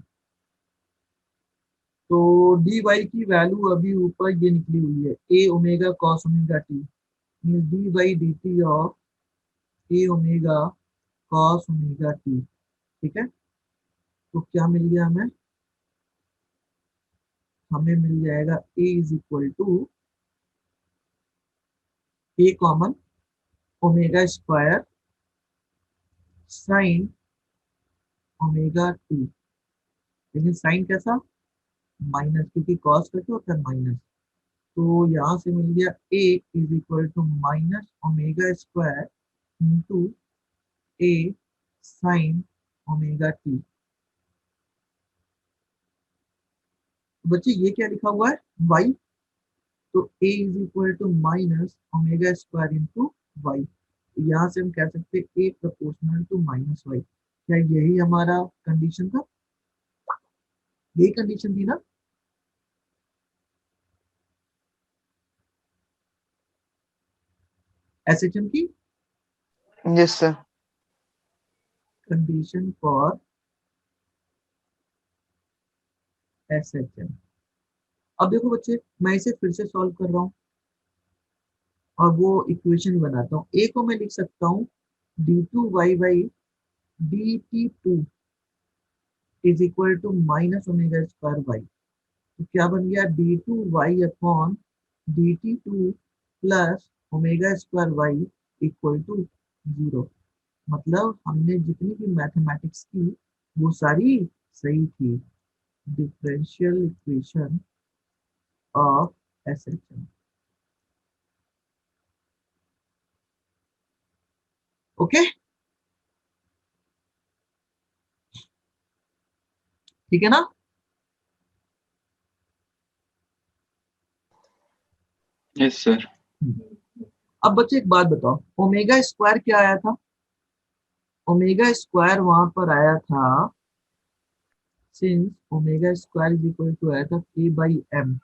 तो dy की वैल्यू अभी ऊपर ये निकली हुई है, a omega cos omega t, means dy dt of a omega cos omega t, ठीक है। तो क्या मिल गया हमें, हमें मिल जाएगा a is equal to a common omega square sine omega t, लेकिन साइन कैसा, माइनस, क्योंकि कॉस का क्या होता है माइनस। तो यहाँ से मिल गया a is equal to minus omega square into a sine omega T. बच्चे ये क्या लिखा हुआ है, y, तो a is equal to minus omega square into y. तो यहाँ से हम कह सकते हैं a proportional to minus y. क्या यही हमारा कंडीशन था, यही कंडीशन थी ना। एसएचएम की yes sir. Condition for SHM। अब देखो बच्चे, मैं इसे फिर से सॉल्व कर रहा हूँ और वो इक्वेशन बनाता हूँ। ए को मैं लिख सकता हूँ d2y by dt2 is equal to minus omega square y. तो क्या बन गया, d2y upon dt2 plus omega square y equal to 0। मतलब हमने जितनी भी मैथमेटिक्स की वो सारी सही थी। Differential equation of SHM। Okay, ठीक है ना। Yes sir. अब बच्चे एक बात बताओ, ओमेगा स्क्वायर क्या आया था? ओमेगा स्क्वायर वहां पर आया था, since omega square is equal to आया था k बाई m।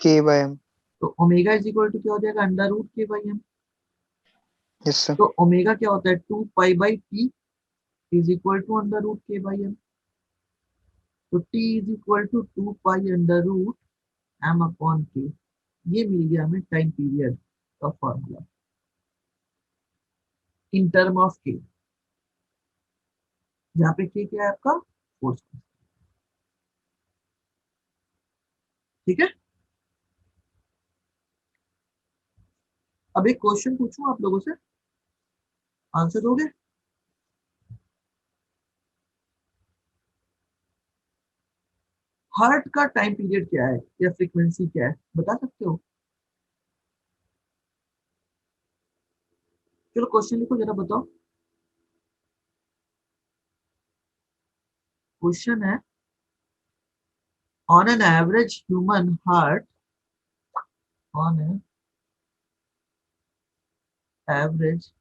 K/m। तो ओमेगा इज इक्वल टू क्या हो जाएगा, under root k by m। Yes sir. तो ओमेगा क्या होता है, 2 pi by t is equal to under root k by m। तो t is equal to 2 pi under root m upon k। ये मिल गया हमें टाइम पीरियड का formula in term of k, जहाँ पे k क्या है आपका, फोर्स। ठीक है। अब एक क्वेश्चन पूछूं आप लोगों से, आंसर दोगे? हार्ट का टाइम पीरियड क्या है या फ्रीक्वेंसी क्या है, बता सकते हो? चलो क्वेश्चन लिखो जरा, बताओ। क्वेश्चन है, on an average human heart, on an average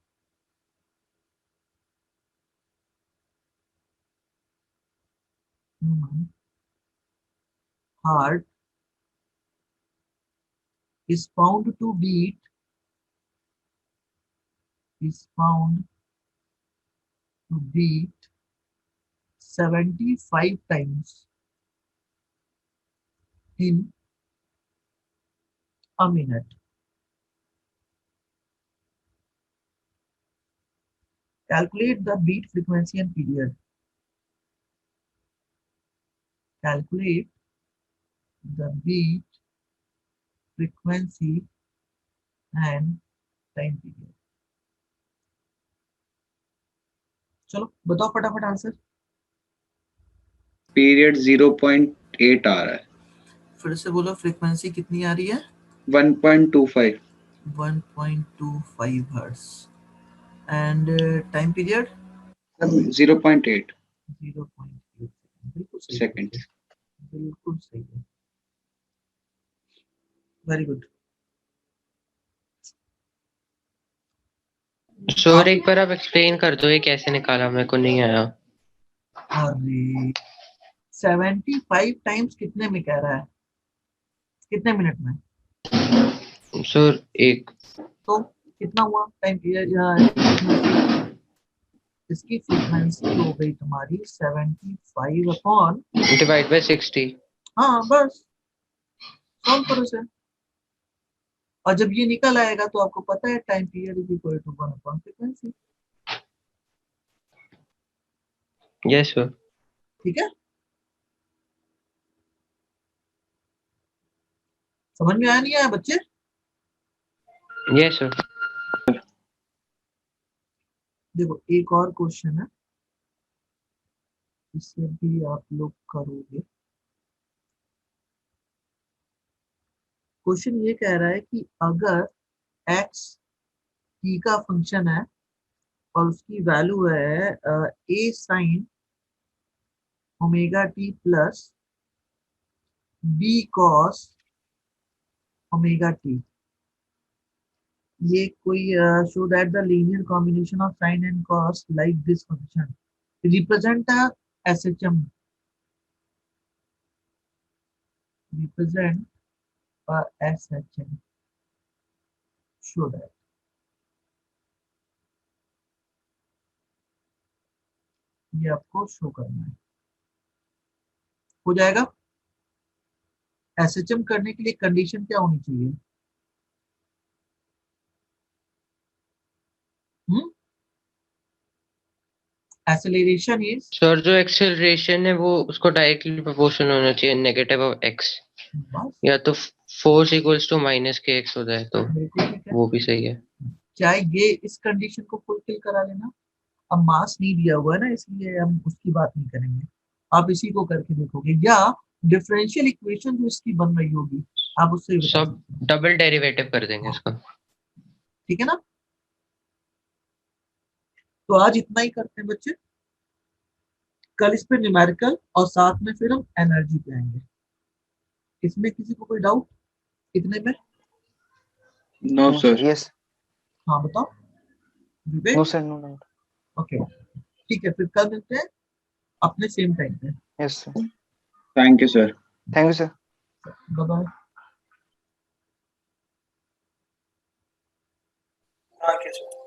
human heart is found to beat is found to beat 75 times in a minute. Calculate the beat frequency and period. Calculate the beat frequency and time period. चलो बताओ फटाफट answer. Period 0.8 आ रहा है। फिर से बोलो, frequency कितनी आ रही है? 1.25। 1.25 हर्ट्ज। And time period 0.8 0.8। बिल्कुल सही सेकेंड। है, बिल्कुल सही है, वेरी गुड। सर एक बार आप एक्सप्लेन कर दो ये कैसे निकाला, मेरे को नहीं आया। अरे 75 टाइम्स कितने में कह रहा है, कितने मिनट में? सर एक तो कितना हुआ टाइम पीरियड या इसकी फ्रीक्वेंसी हो गई तुम्हारी 75 अपॉन, डिवाइड बाय 60। हाँ बस सॉल्व करो इसे। और जब ये निकल आएगा तो आपको पता है time period is equal to 1 upon frequency. Yes sir. ठीक है, समझ में आया नहीं आया बच्चे? Yes sir. देखो एक और क्वेश्चन है, इससे भी आप लोग करोगे। क्वेश्चन ये कह रहा है कि अगर x t का फंक्शन है और उसकी वैल्यू है a sign omega T plus b cos omega t, ये कोई show that the linear combination of sine and cos like this function represent SHM, represent SHM, show that. ये आपको show करना है। हो जाएगा। एसएचएम करने के लिए कंडीशन क्या होनी चाहिए? एक्सेलरेशन इज सर जो एक्सेलरेशन है वो उसको डायरेक्टली प्रोपोर्शनल होना चाहिए नेगेटिव ऑफ एक्स, बस या तो फोर्स इक्वल्स टू माइनस के एक्स हो जाए तो बिल्कुल ठीक है। वो भी सही है। चाहे ये इस कंडीशन को फुलफिल करा लेना। अब मास नहीं दिया हुआ है ना, इसलिए हम उसकी बात नहीं करेंगे। आप इसी को करके देखोगे, या डिफरेंशियल इक्वेशन जो इसकी बन रही होगी आप उससे भी बता सब सकते हैं। डबल डेरिवेटिव कर देंगे इसका। ठीक है ना? तो आज इतना ही करते हैं बच्चे। कल इस पे न्यूमेरिकल और साथ में फिर हम एनर्जी पे आएंगे। इसमें किसी को कोई डाउट इतने में? No no sir. Sir, yes. हाँ बताओ Vivek. No sir, no doubt. Okay ठीक है, फिर कल मिलते हैं अपने सेम टाइम पे। Yes sir, thank you sir. Thank you sir. Bye bye. हाँ, कैसे?